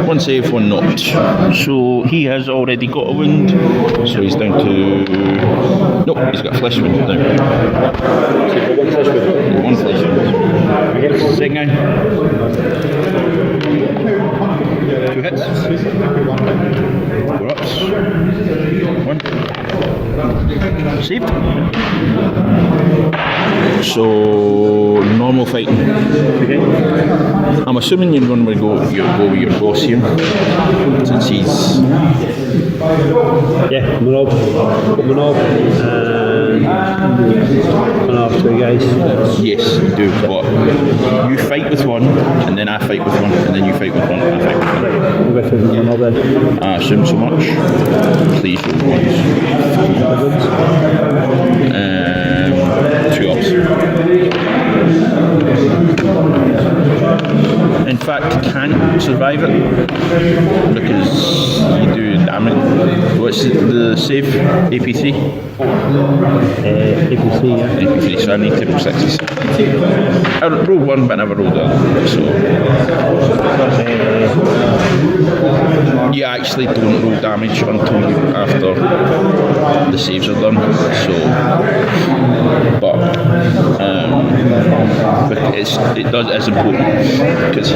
1 save, 1 not. So he has already got a wound. So he's down to. Nope, he's got a flesh wound now. One flesh wound. Second guy. 2 hits. 4 ups. 1. Saved. So normal fighting. Okay. I'm assuming you're going to go with your boss here, since he's. Yeah, Manob, and 2 guys. twice. Yes, you do, but you fight with one, and then I fight with one, and then you fight with one, and I fight with one. We'll get to one more then. I assume so much. Please roll ones. 2 ups. In fact, can't survive it because you do damage. What's the save? AP3? APC, yeah. AP3, so I need to roll 6s. I rolled one, but I never rolled the other. So you actually don't roll damage until after the saves are done. So, but it is important because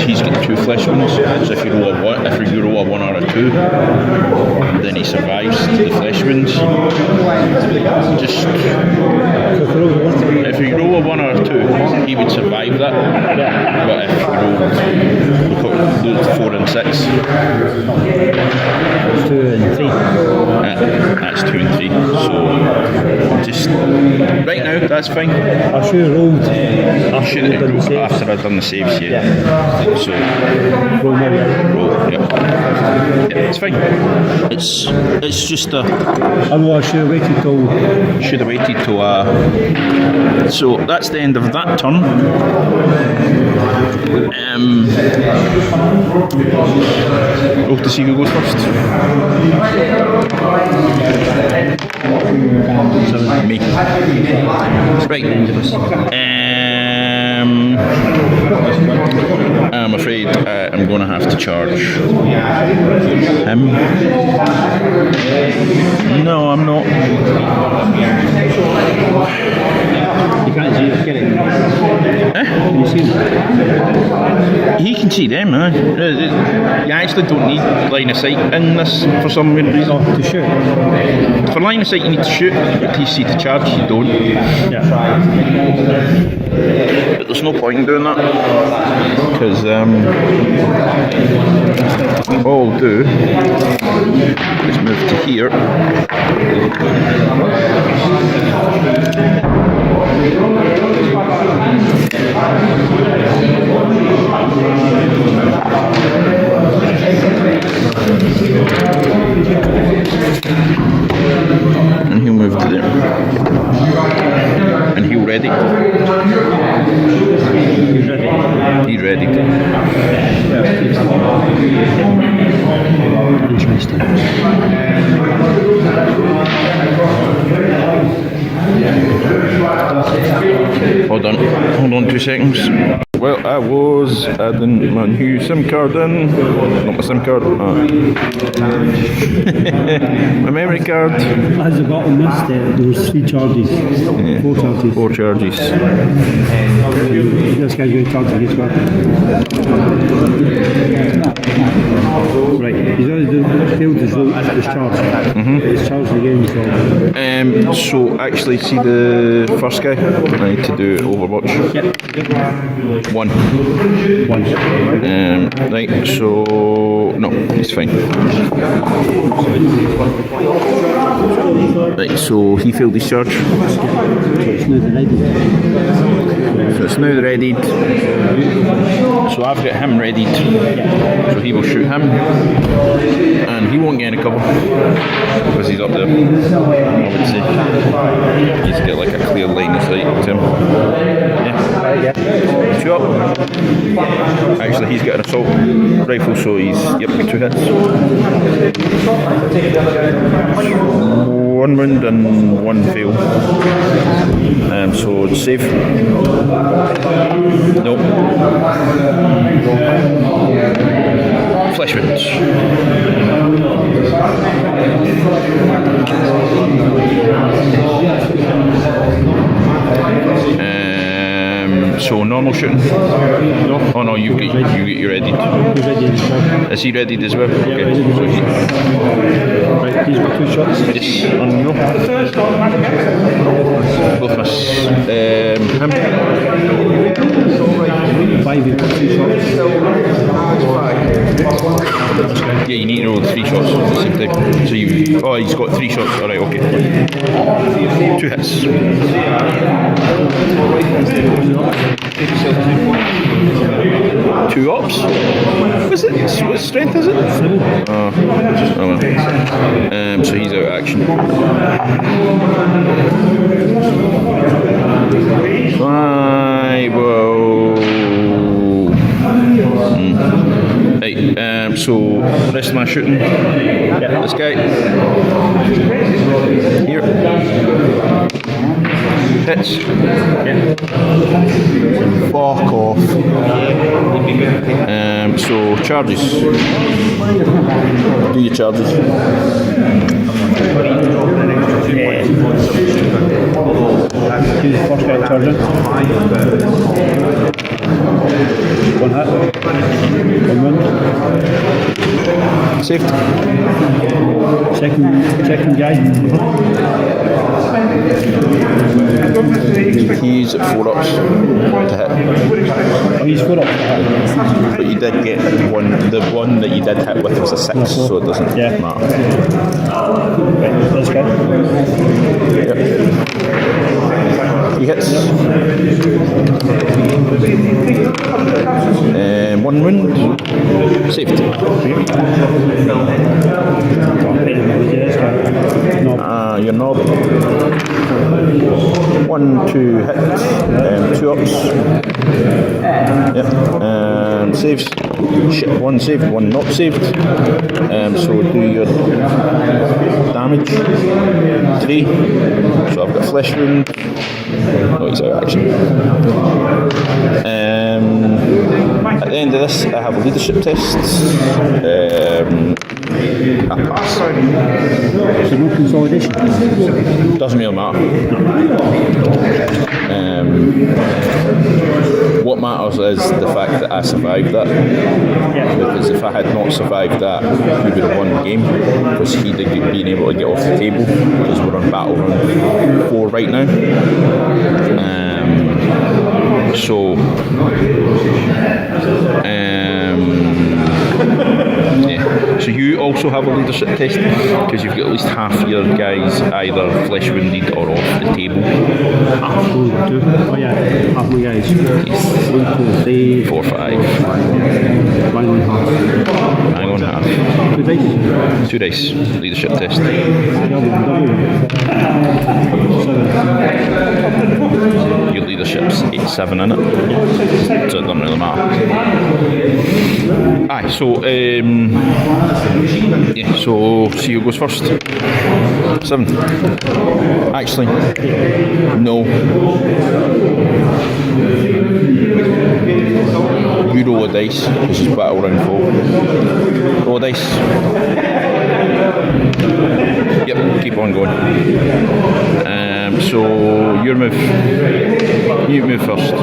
he's got 2 flesh wounds. So if you roll a 1, if you roll a 1 or a 2, then he survives the flesh wounds. Just if you roll a 1 or a 2, he would survive that. But if you roll 4 and 6, 2 and 3. that's 2 and 3. So just right now, that's fine. I should have rolled Should have rolled after I'd done the saves, yeah. So roll more. roll, yeah, it's fine. It's just a. I know I should have waited till. Should have waited till. So that's the end of that turn. Roll to see who goes first. Me. Right. I'm afraid I'm going to have to charge him. No, I'm not. You can't see it, get it. Eh? Can you see them? He can see them, huh? You actually don't need line of sight in this for some weird reason. Oh, to shoot. For line of sight you need to shoot, but TC to charge you don't. Yeah. But there's no point in doing that because all I'll do is move to here. And he'll move to there. And he'll ready. He's ready. He's ready. Interesting. Hold on 2 seconds. Well, I was adding my new SIM card in. Not my SIM card. My memory card. As the bottom missed there was 3 charges. Yeah. 4 charges. 4 charges. This guy's going to charge against well. Right, he's already failed his roll, his charge. He's charged again, So actually, see the first guy? I need to do Overwatch. Yep. 1. 1. Right, so no, it's fine. Right, so he failed his charge. So it's now the ready. So it's now readied. So I've got him readied. So he will shoot him. And he won't get any cover. Because he's up there. I would say. He's got like a clear line of sight to him. Yeah. 2 up. Actually, he's got an assault rifle, so he's, 2 hits. 1 wound and 1 fail. So save. Nope. Flesh wounds. So normal shooting? No. Oh no, you get you readied. Is he readied as well? Okay. So Right, he's got 2 shots. yes, on you. Both miss. Him. 5, he's got 2 shots. Yeah, you need to roll 3 shots at the same time. So you Oh, he's got 3 shots. Alright, okay. 2 hits. 2 ups? What's it? What strength is it? Oh well. So he's out of action. I will. Right, so rest of my shooting. This guy. Here. Hits. Fuck off. So charges. Do your charges. Choose first guy charging. 1 hit. 1 wound. Saved. Second guy. He's at 4 ups to hit. Oh, he's 4 up to hit. But you did get one. The one that you did hit with was a 6, so it doesn't matter. Right, this guy. Yep. He hits. 1 wound. Saved. Your knob. 1, 2 hits. 2 ups. Yep. Saves. Shit, 1 saved, 1 not saved. So do your damage. 3. So I've got flesh wound. Oh, he's out of action. At the end of this, I have a leadership test. I pass. So no consolidation. Doesn't really matter. What matters is the fact that I survived that. Because if I had not survived that, we would have won the game. Because he'd have been able to get off the table. Because we're on battle run 4 right now. So you also have a leadership test because you've got at least half your guys either flesh wounded or off the table. Oh yeah, half my guys. 1, 2, 3, 4, 5. Bang on half. Hang on half. 2 dice. 2 dice. Leadership test. Your leadership's 7 in it, so it doesn't really matter. Aye, so so see who goes first. 7. Actually, no. You roll a dice. This is battle round 4. Roll a dice. Yep, keep on going. So your move. You move first.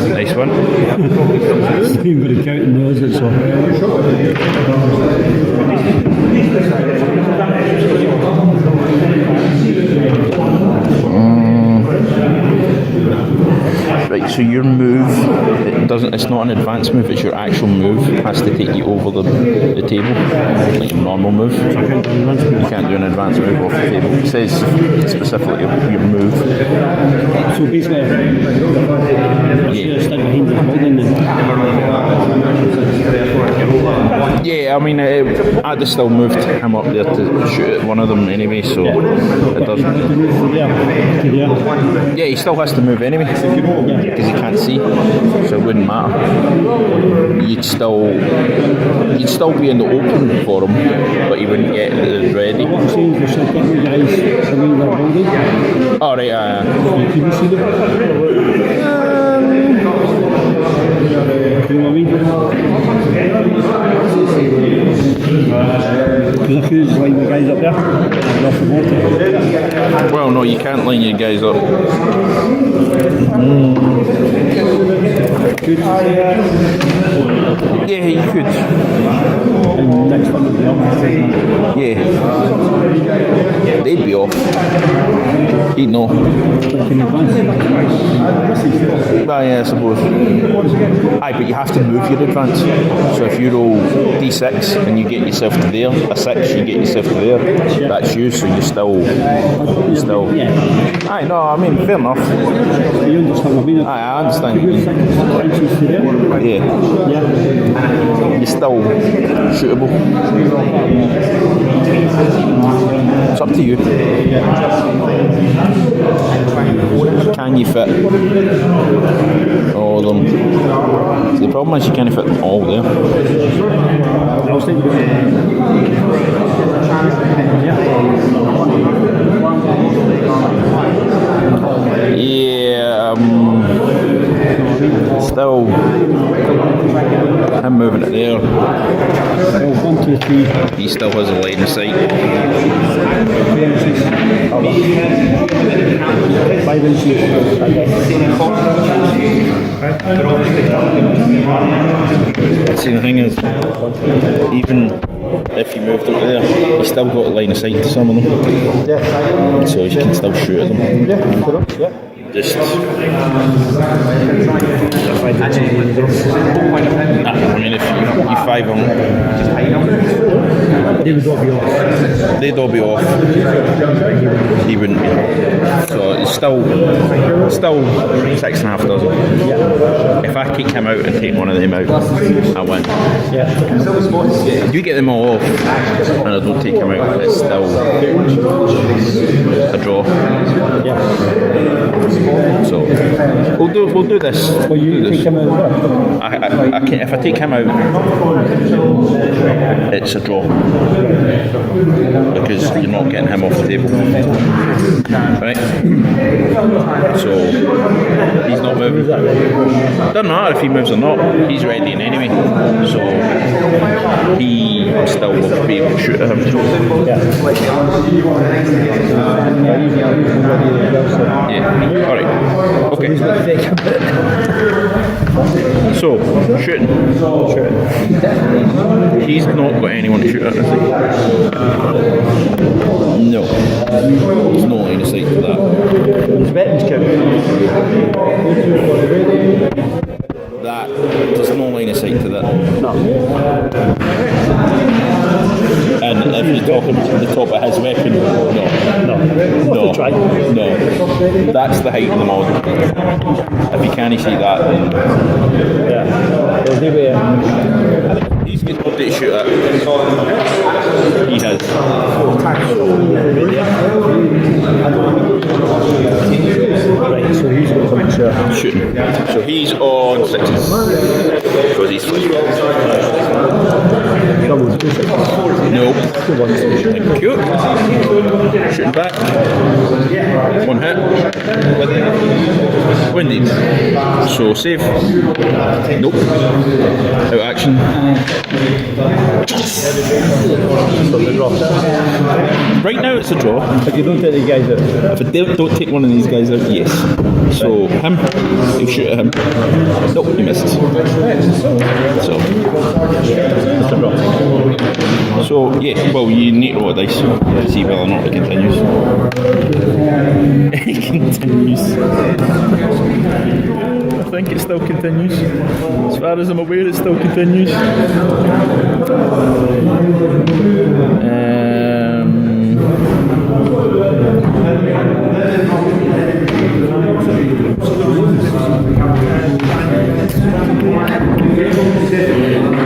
Nice one. You've got to count in those, it's all. Right, so your move, it's not an advanced move, it's your actual move. It has to take you over the table, like a normal move. So I can't do an advanced move. You can't do an advanced move off the table. It says specifically your move. So basically, I should have stuck behind this building then. Yeah, I mean, I'd have still moved him up there to shoot at one of them anyway, so it doesn't. To move from there to there. Yeah, he still has to move anyway, because he can't see, so it wouldn't matter. You'd still be in the open for him, but he wouldn't get it ready. What I'm saying is there's some different guys around their building. Alright, Can you see them? You know what I mean? Because I could line the guys up there. Off the water. well, no, you can't line your guys up. Good. Yeah, you could. And next one would be on. Yeah. They'd be off. He'd know. Like in advance. Yeah, I suppose. Aye, but you have to move your advance. So if you roll d6 and you get yourself to there, a 6, you get yourself to there. That's you, so you're still. Yeah. Aye, no, I mean, fair enough. You understand what I mean? Aye, I understand You're you mean. to there. Yeah, Yeah. you're still shootable. It's up to you. Can you fit all of them? So the problem is you can't fit them all there. I was thinking Yeah, still him moving it there. well, 1, 2, 3. He still has a line of sight. 5 inches. See, the thing is, even if you moved over there, you still got a line of sight to some of them. Yeah. So you can still shoot at them. Yeah, good enough, yeah. Just. I mean, if you 5 them, They would all be off. they'd all be off. He wouldn't be. So it's still 6.5 dozen. If I kick him out and take one of them out, I win. Yeah. If you get them all off and I don't take him out, it's still a draw. Yeah. So we'll do this. Well, you do take this. him out of that. I can, if I take him out, it's a draw because you're not getting him off the table, right? So he's not moving. Doesn't matter if he moves or not. He's ready in anyway, so he still will be able to shoot at him. Yeah. All right. Okay. So shooting. He's not got anyone to shoot at, has he? No. There's no line of sight to that. His veterans count. There's no line of sight to that. No. And if you're talking the top of his weapon, no. No. Try. No. That's the height of the model. If you can't see that, then Yeah. Well, they were, he's got nobody to shoot at. He has. right, so he's got something to Shooting. So he's on 6s. Because he's double 2 6. no. Thank you. Shooting back. One hit. Winded. So save. Nope. Out of action. Right now it's a draw. If you don't take the guys out. If I don't take one of these guys out, yes. So him, he'll shoot at him. Nope, he missed. So yeah, well you need to roll a dice to see whether or not it continues. It continues. I think it still continues. As far as I'm aware, it still continues.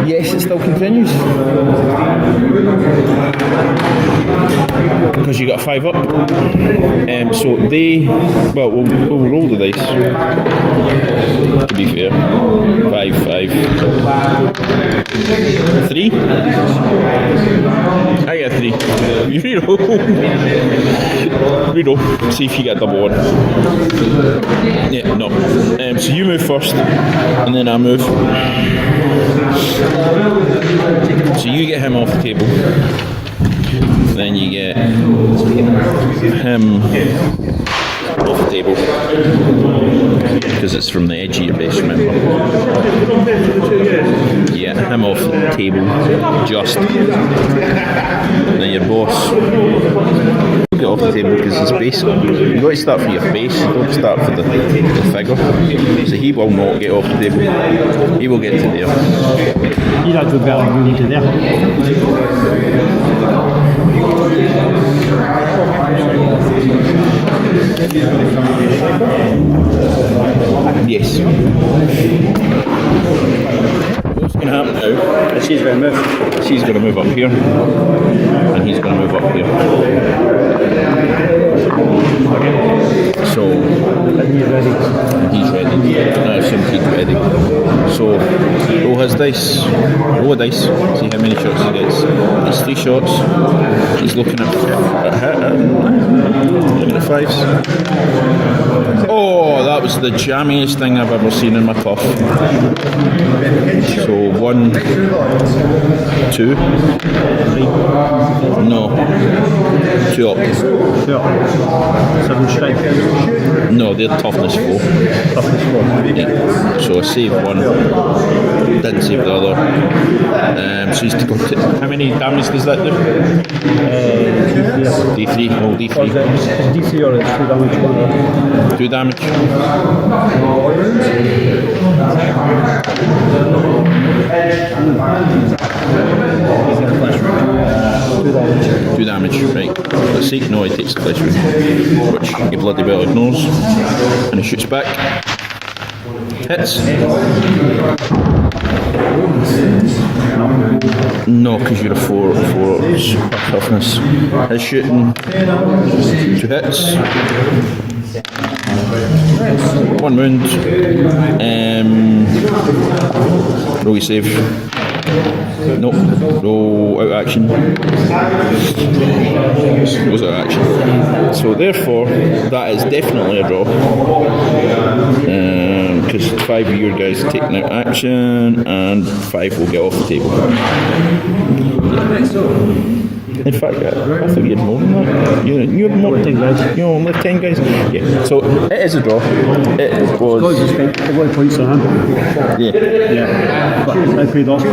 Yes, it still continues. Because you got a 5 up. So they, well, we'll roll the dice. To be fair. 5, 5. 3? I get a 3. You reroll. Reroll. See if you get a double one. Yeah, no. So you move first, and then I move. So you get him off the table. Then you get him off the table. Because it's from the edge of your base, remember? Yeah, him off the table, just. Then your boss, get off the table because his base. You've got to start for your base, you don't start for the figure. So he will not get off the table. He will get to there. He's actually better than you to there. Yes. What's going to happen now? She's going to move. She's going to move up here, and he's going to move up here. So He's ready. he's ready. I assume he's ready. So roll his dice. Roll a dice. See how many shots he gets. It's 3 shots. He's looking at looking at 5s. Oh, that was the jammiest thing I've ever seen in my puff. So 1, 2. No. 2 up. Sure. 7 strike. No, they're toughness 4. Toughness 4. Yeah. So I saved 1. Didn't save the other. So he's to go to, how many damage does that do? D3. Oh, D3. DC or it's 2 damage. 2 damage. Two damage, right. Let's see. No, he takes the flesh wound, which he bloody well ignores. And he shoots back. Hits. No, because you're a 4 toughness. His shooting. 2 hits. 1 wound. Roll your save. Nope. Roll out action. Was out action. So therefore, that is definitely a draw. Because 5 of your guys are taking out action, and 5 will get off the table. In fact, I think you had more than that. You had more than 10 guys. You only 10 guys. Yeah. So it is a draw. It was. Because you spent a lot of points on him. Yeah. Yeah. But I paid off.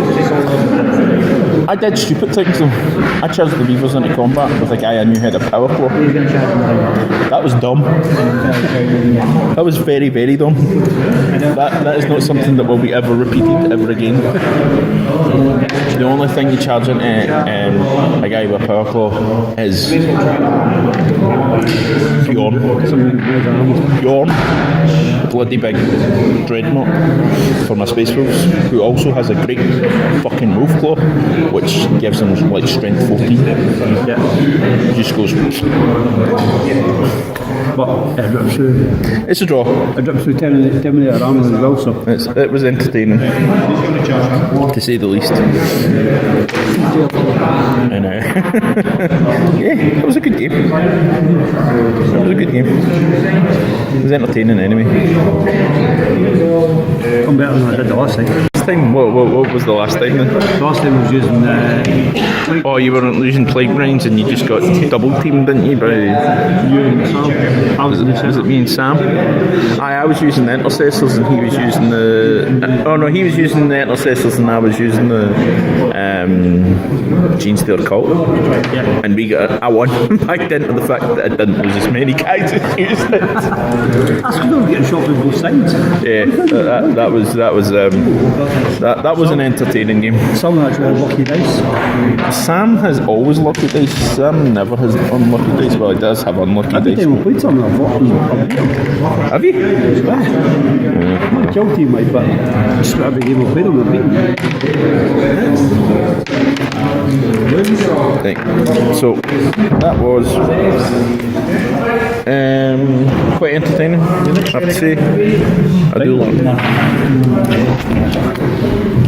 I did stupid things though. I charged the Reavers into combat with a guy I knew had a power claw. That was dumb. That was very, very dumb. That is not something that will be ever repeated ever again. The only thing you charge into a guy with a power claw is Bjorn. Bjorn. Bloody big dreadnought for my Space Wolves, who also has a great fucking wolf claw, which gives them like strength 14. Yeah. Just goes. But it drips through. It's a draw. It drips through Terminator armor as well, so. It was entertaining, to say the least. And yeah, it was a good game. It was a good game. It was entertaining anyway. I'm better than I did the last time. Last time? What was the last time then? The last time I was using Oh, you weren't using plague brains and you just got double teamed, didn't you? By you and Sam. I was in the was it me and Sam? I was using the intercessors and he was using the. Oh no, he was using the intercessors and I was using the Gene Stealer cult. Yeah. And I won back into the fact that I didn't lose as many guys as used it. That's because we were getting shot from both sides. Yeah, that was an entertaining game. Sam actually had lucky dice. Sam has always lucky dice. Sam never has unlucky dice. Well, he does have unlucky Every dice. time I played something, I've beat him. Have you? My kill team might, but just every game I played him, I've beaten him. Right. So that was quite entertaining, I have to say. I do like.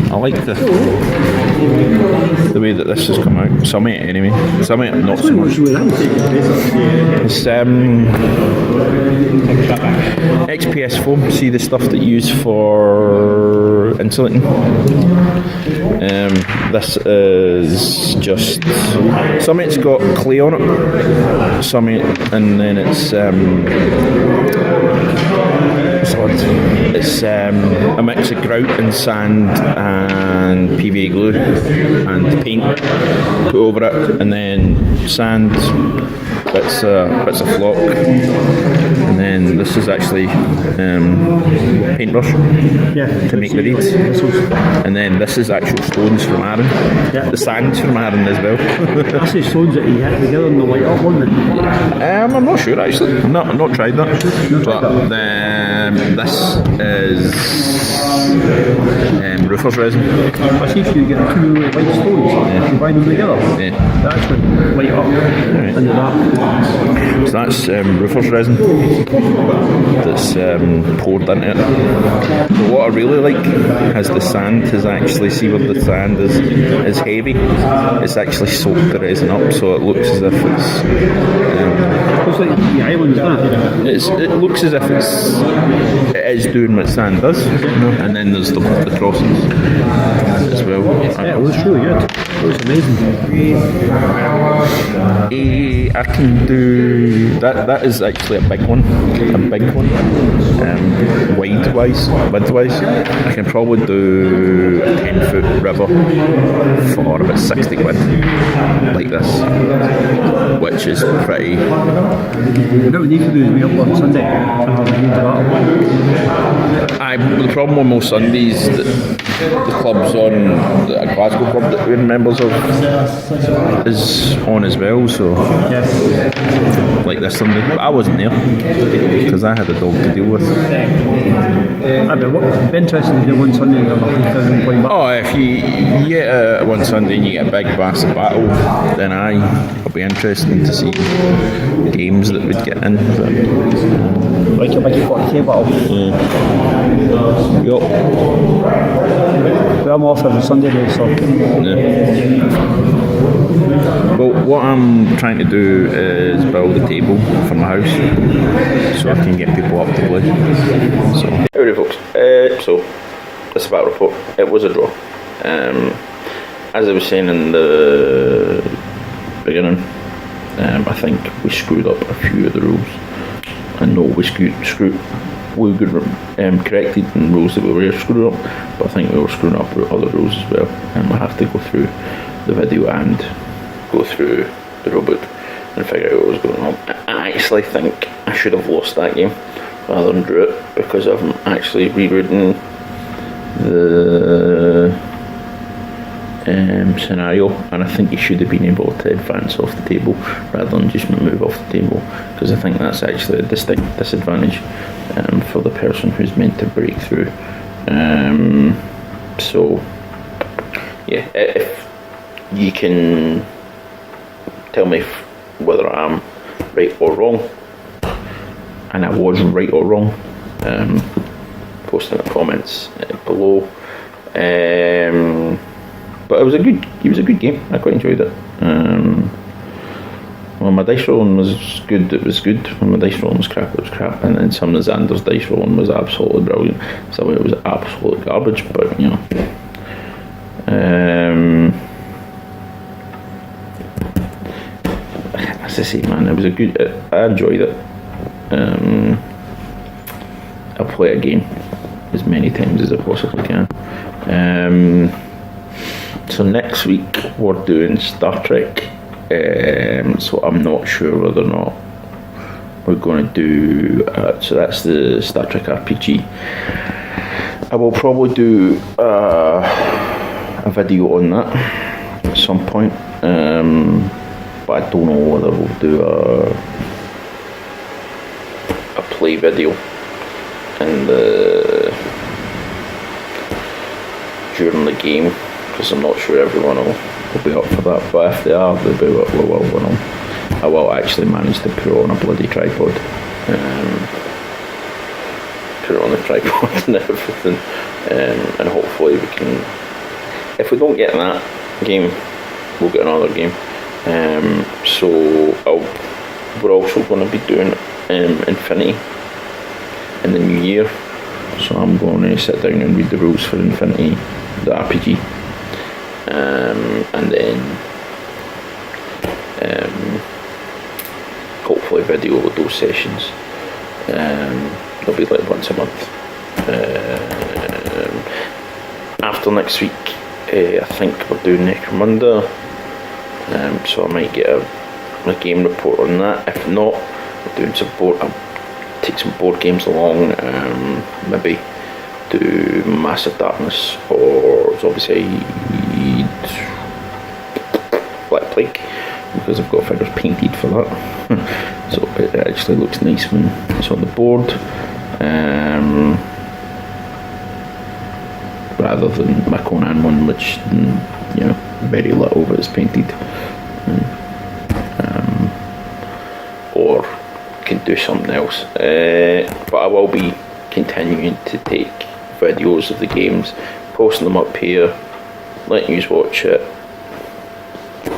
I like the way that this has come out. Some of it anyway. Some of it not so much. It's XPS foam. See the stuff that you use for insulating. This is just some of it's got clay on it. Some of it, and then it's It's a mix of grout and sand and PVA glue and paint put over it, and then sand, bits of flock, and then this is actually paintbrush to make the reeds, and then this is actual stones from Arran. The sand's from Arran as well. That's the stones that you hit together in the light up one. I'm not sure actually. I've not tried that. But this is roofer's resin. I see if you get two white stones, you bind them together. They actually light up in the dark. So that's roofer's resin that's poured into it. But what I really like is the sand is actually, see where the sand is heavy, it's actually soaked the resin up, so it looks as if it's Looks like the island, doesn't it? it looks as if it is doing what sand does, and then there's the crossings as well. Yeah, it looks really good. It looks amazing. I can do that. That is actually a big one. Width-wise. I can probably do a 10-foot river for about 60 quid, like this, which is pretty. What we need to do is meet up on Sunday and have a game to The problem with most Sundays, the club's on, a Glasgow club that we're members of is on as well, so like this Sunday. But I wasn't there because I had a dog to deal with. It'd be interesting to do one Sunday and have £1,000 Oh, if you get one Sunday and you get a big massive battle, then it'll be interesting to see games that would get in. like a big 40k battle. Yup. But I'm off every Sunday day, so Well, what I'm trying to do is build a table for my house so I can get people up to play. So, howdy folks. So, this battle report, it was a draw. As I was saying in the beginning, I think we screwed up a few of the rules. I know we corrected the rules that we were screwing up, but I think we were screwing up other rules as well. I have to go through the video and go through the rulebook and figure out what was going on. I actually think I should have lost that game rather than drew it, because I'm actually rereading the scenario, and I think you should have been able to advance off the table rather than just move off the table, because I think that's actually a distinct disadvantage for the person who's meant to break through. So yeah, if you can tell me whether I'm right or wrong, and I was right or wrong, post in the comments below. But it was a good game. I quite enjoyed it. When my dice rolling was good, it was good. When my dice rolling was crap, it was crap. And then some of Xander's dice rolling was absolutely brilliant. So it was absolute garbage, but you know. As I say, man, it was a good. I enjoyed it. I'll play it again as many times as I possibly can. So next week we're doing Star Trek. So I'm not sure whether or not we're going to do. So that's the Star Trek RPG. I will probably do a video on that at some point. But I don't know whether we'll do a play video during the game, because I'm not sure everyone will be up for that. But if they are, they'll be well. I will actually manage to put on a bloody tripod, put it on the tripod and everything, and hopefully we can. If we don't get that game, we'll get another game. So we're also going to be doing Infinity in the new year, so I'm going to sit down and read the rules for Infinity, the RPG, and then hopefully video with those sessions. They'll be like once a month. After next week, I think we're doing Necromunda, so I might get a game report on that. If not, we're doing some board. I'll take some board games along. Maybe do Massive Darkness or Zombicide, Black Plague, because I've got figures painted for that. So it actually looks nice when it's on the board. Rather than my Conan one, which very little of it is painted. Or can do something else. But I will be continuing to take videos of the games, posting them up here, letting you watch it,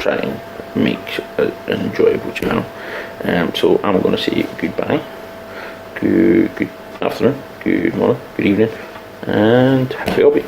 trying to make an enjoyable channel. So I'm going to say goodbye, good afternoon, good morning, good evening, and happy hobby.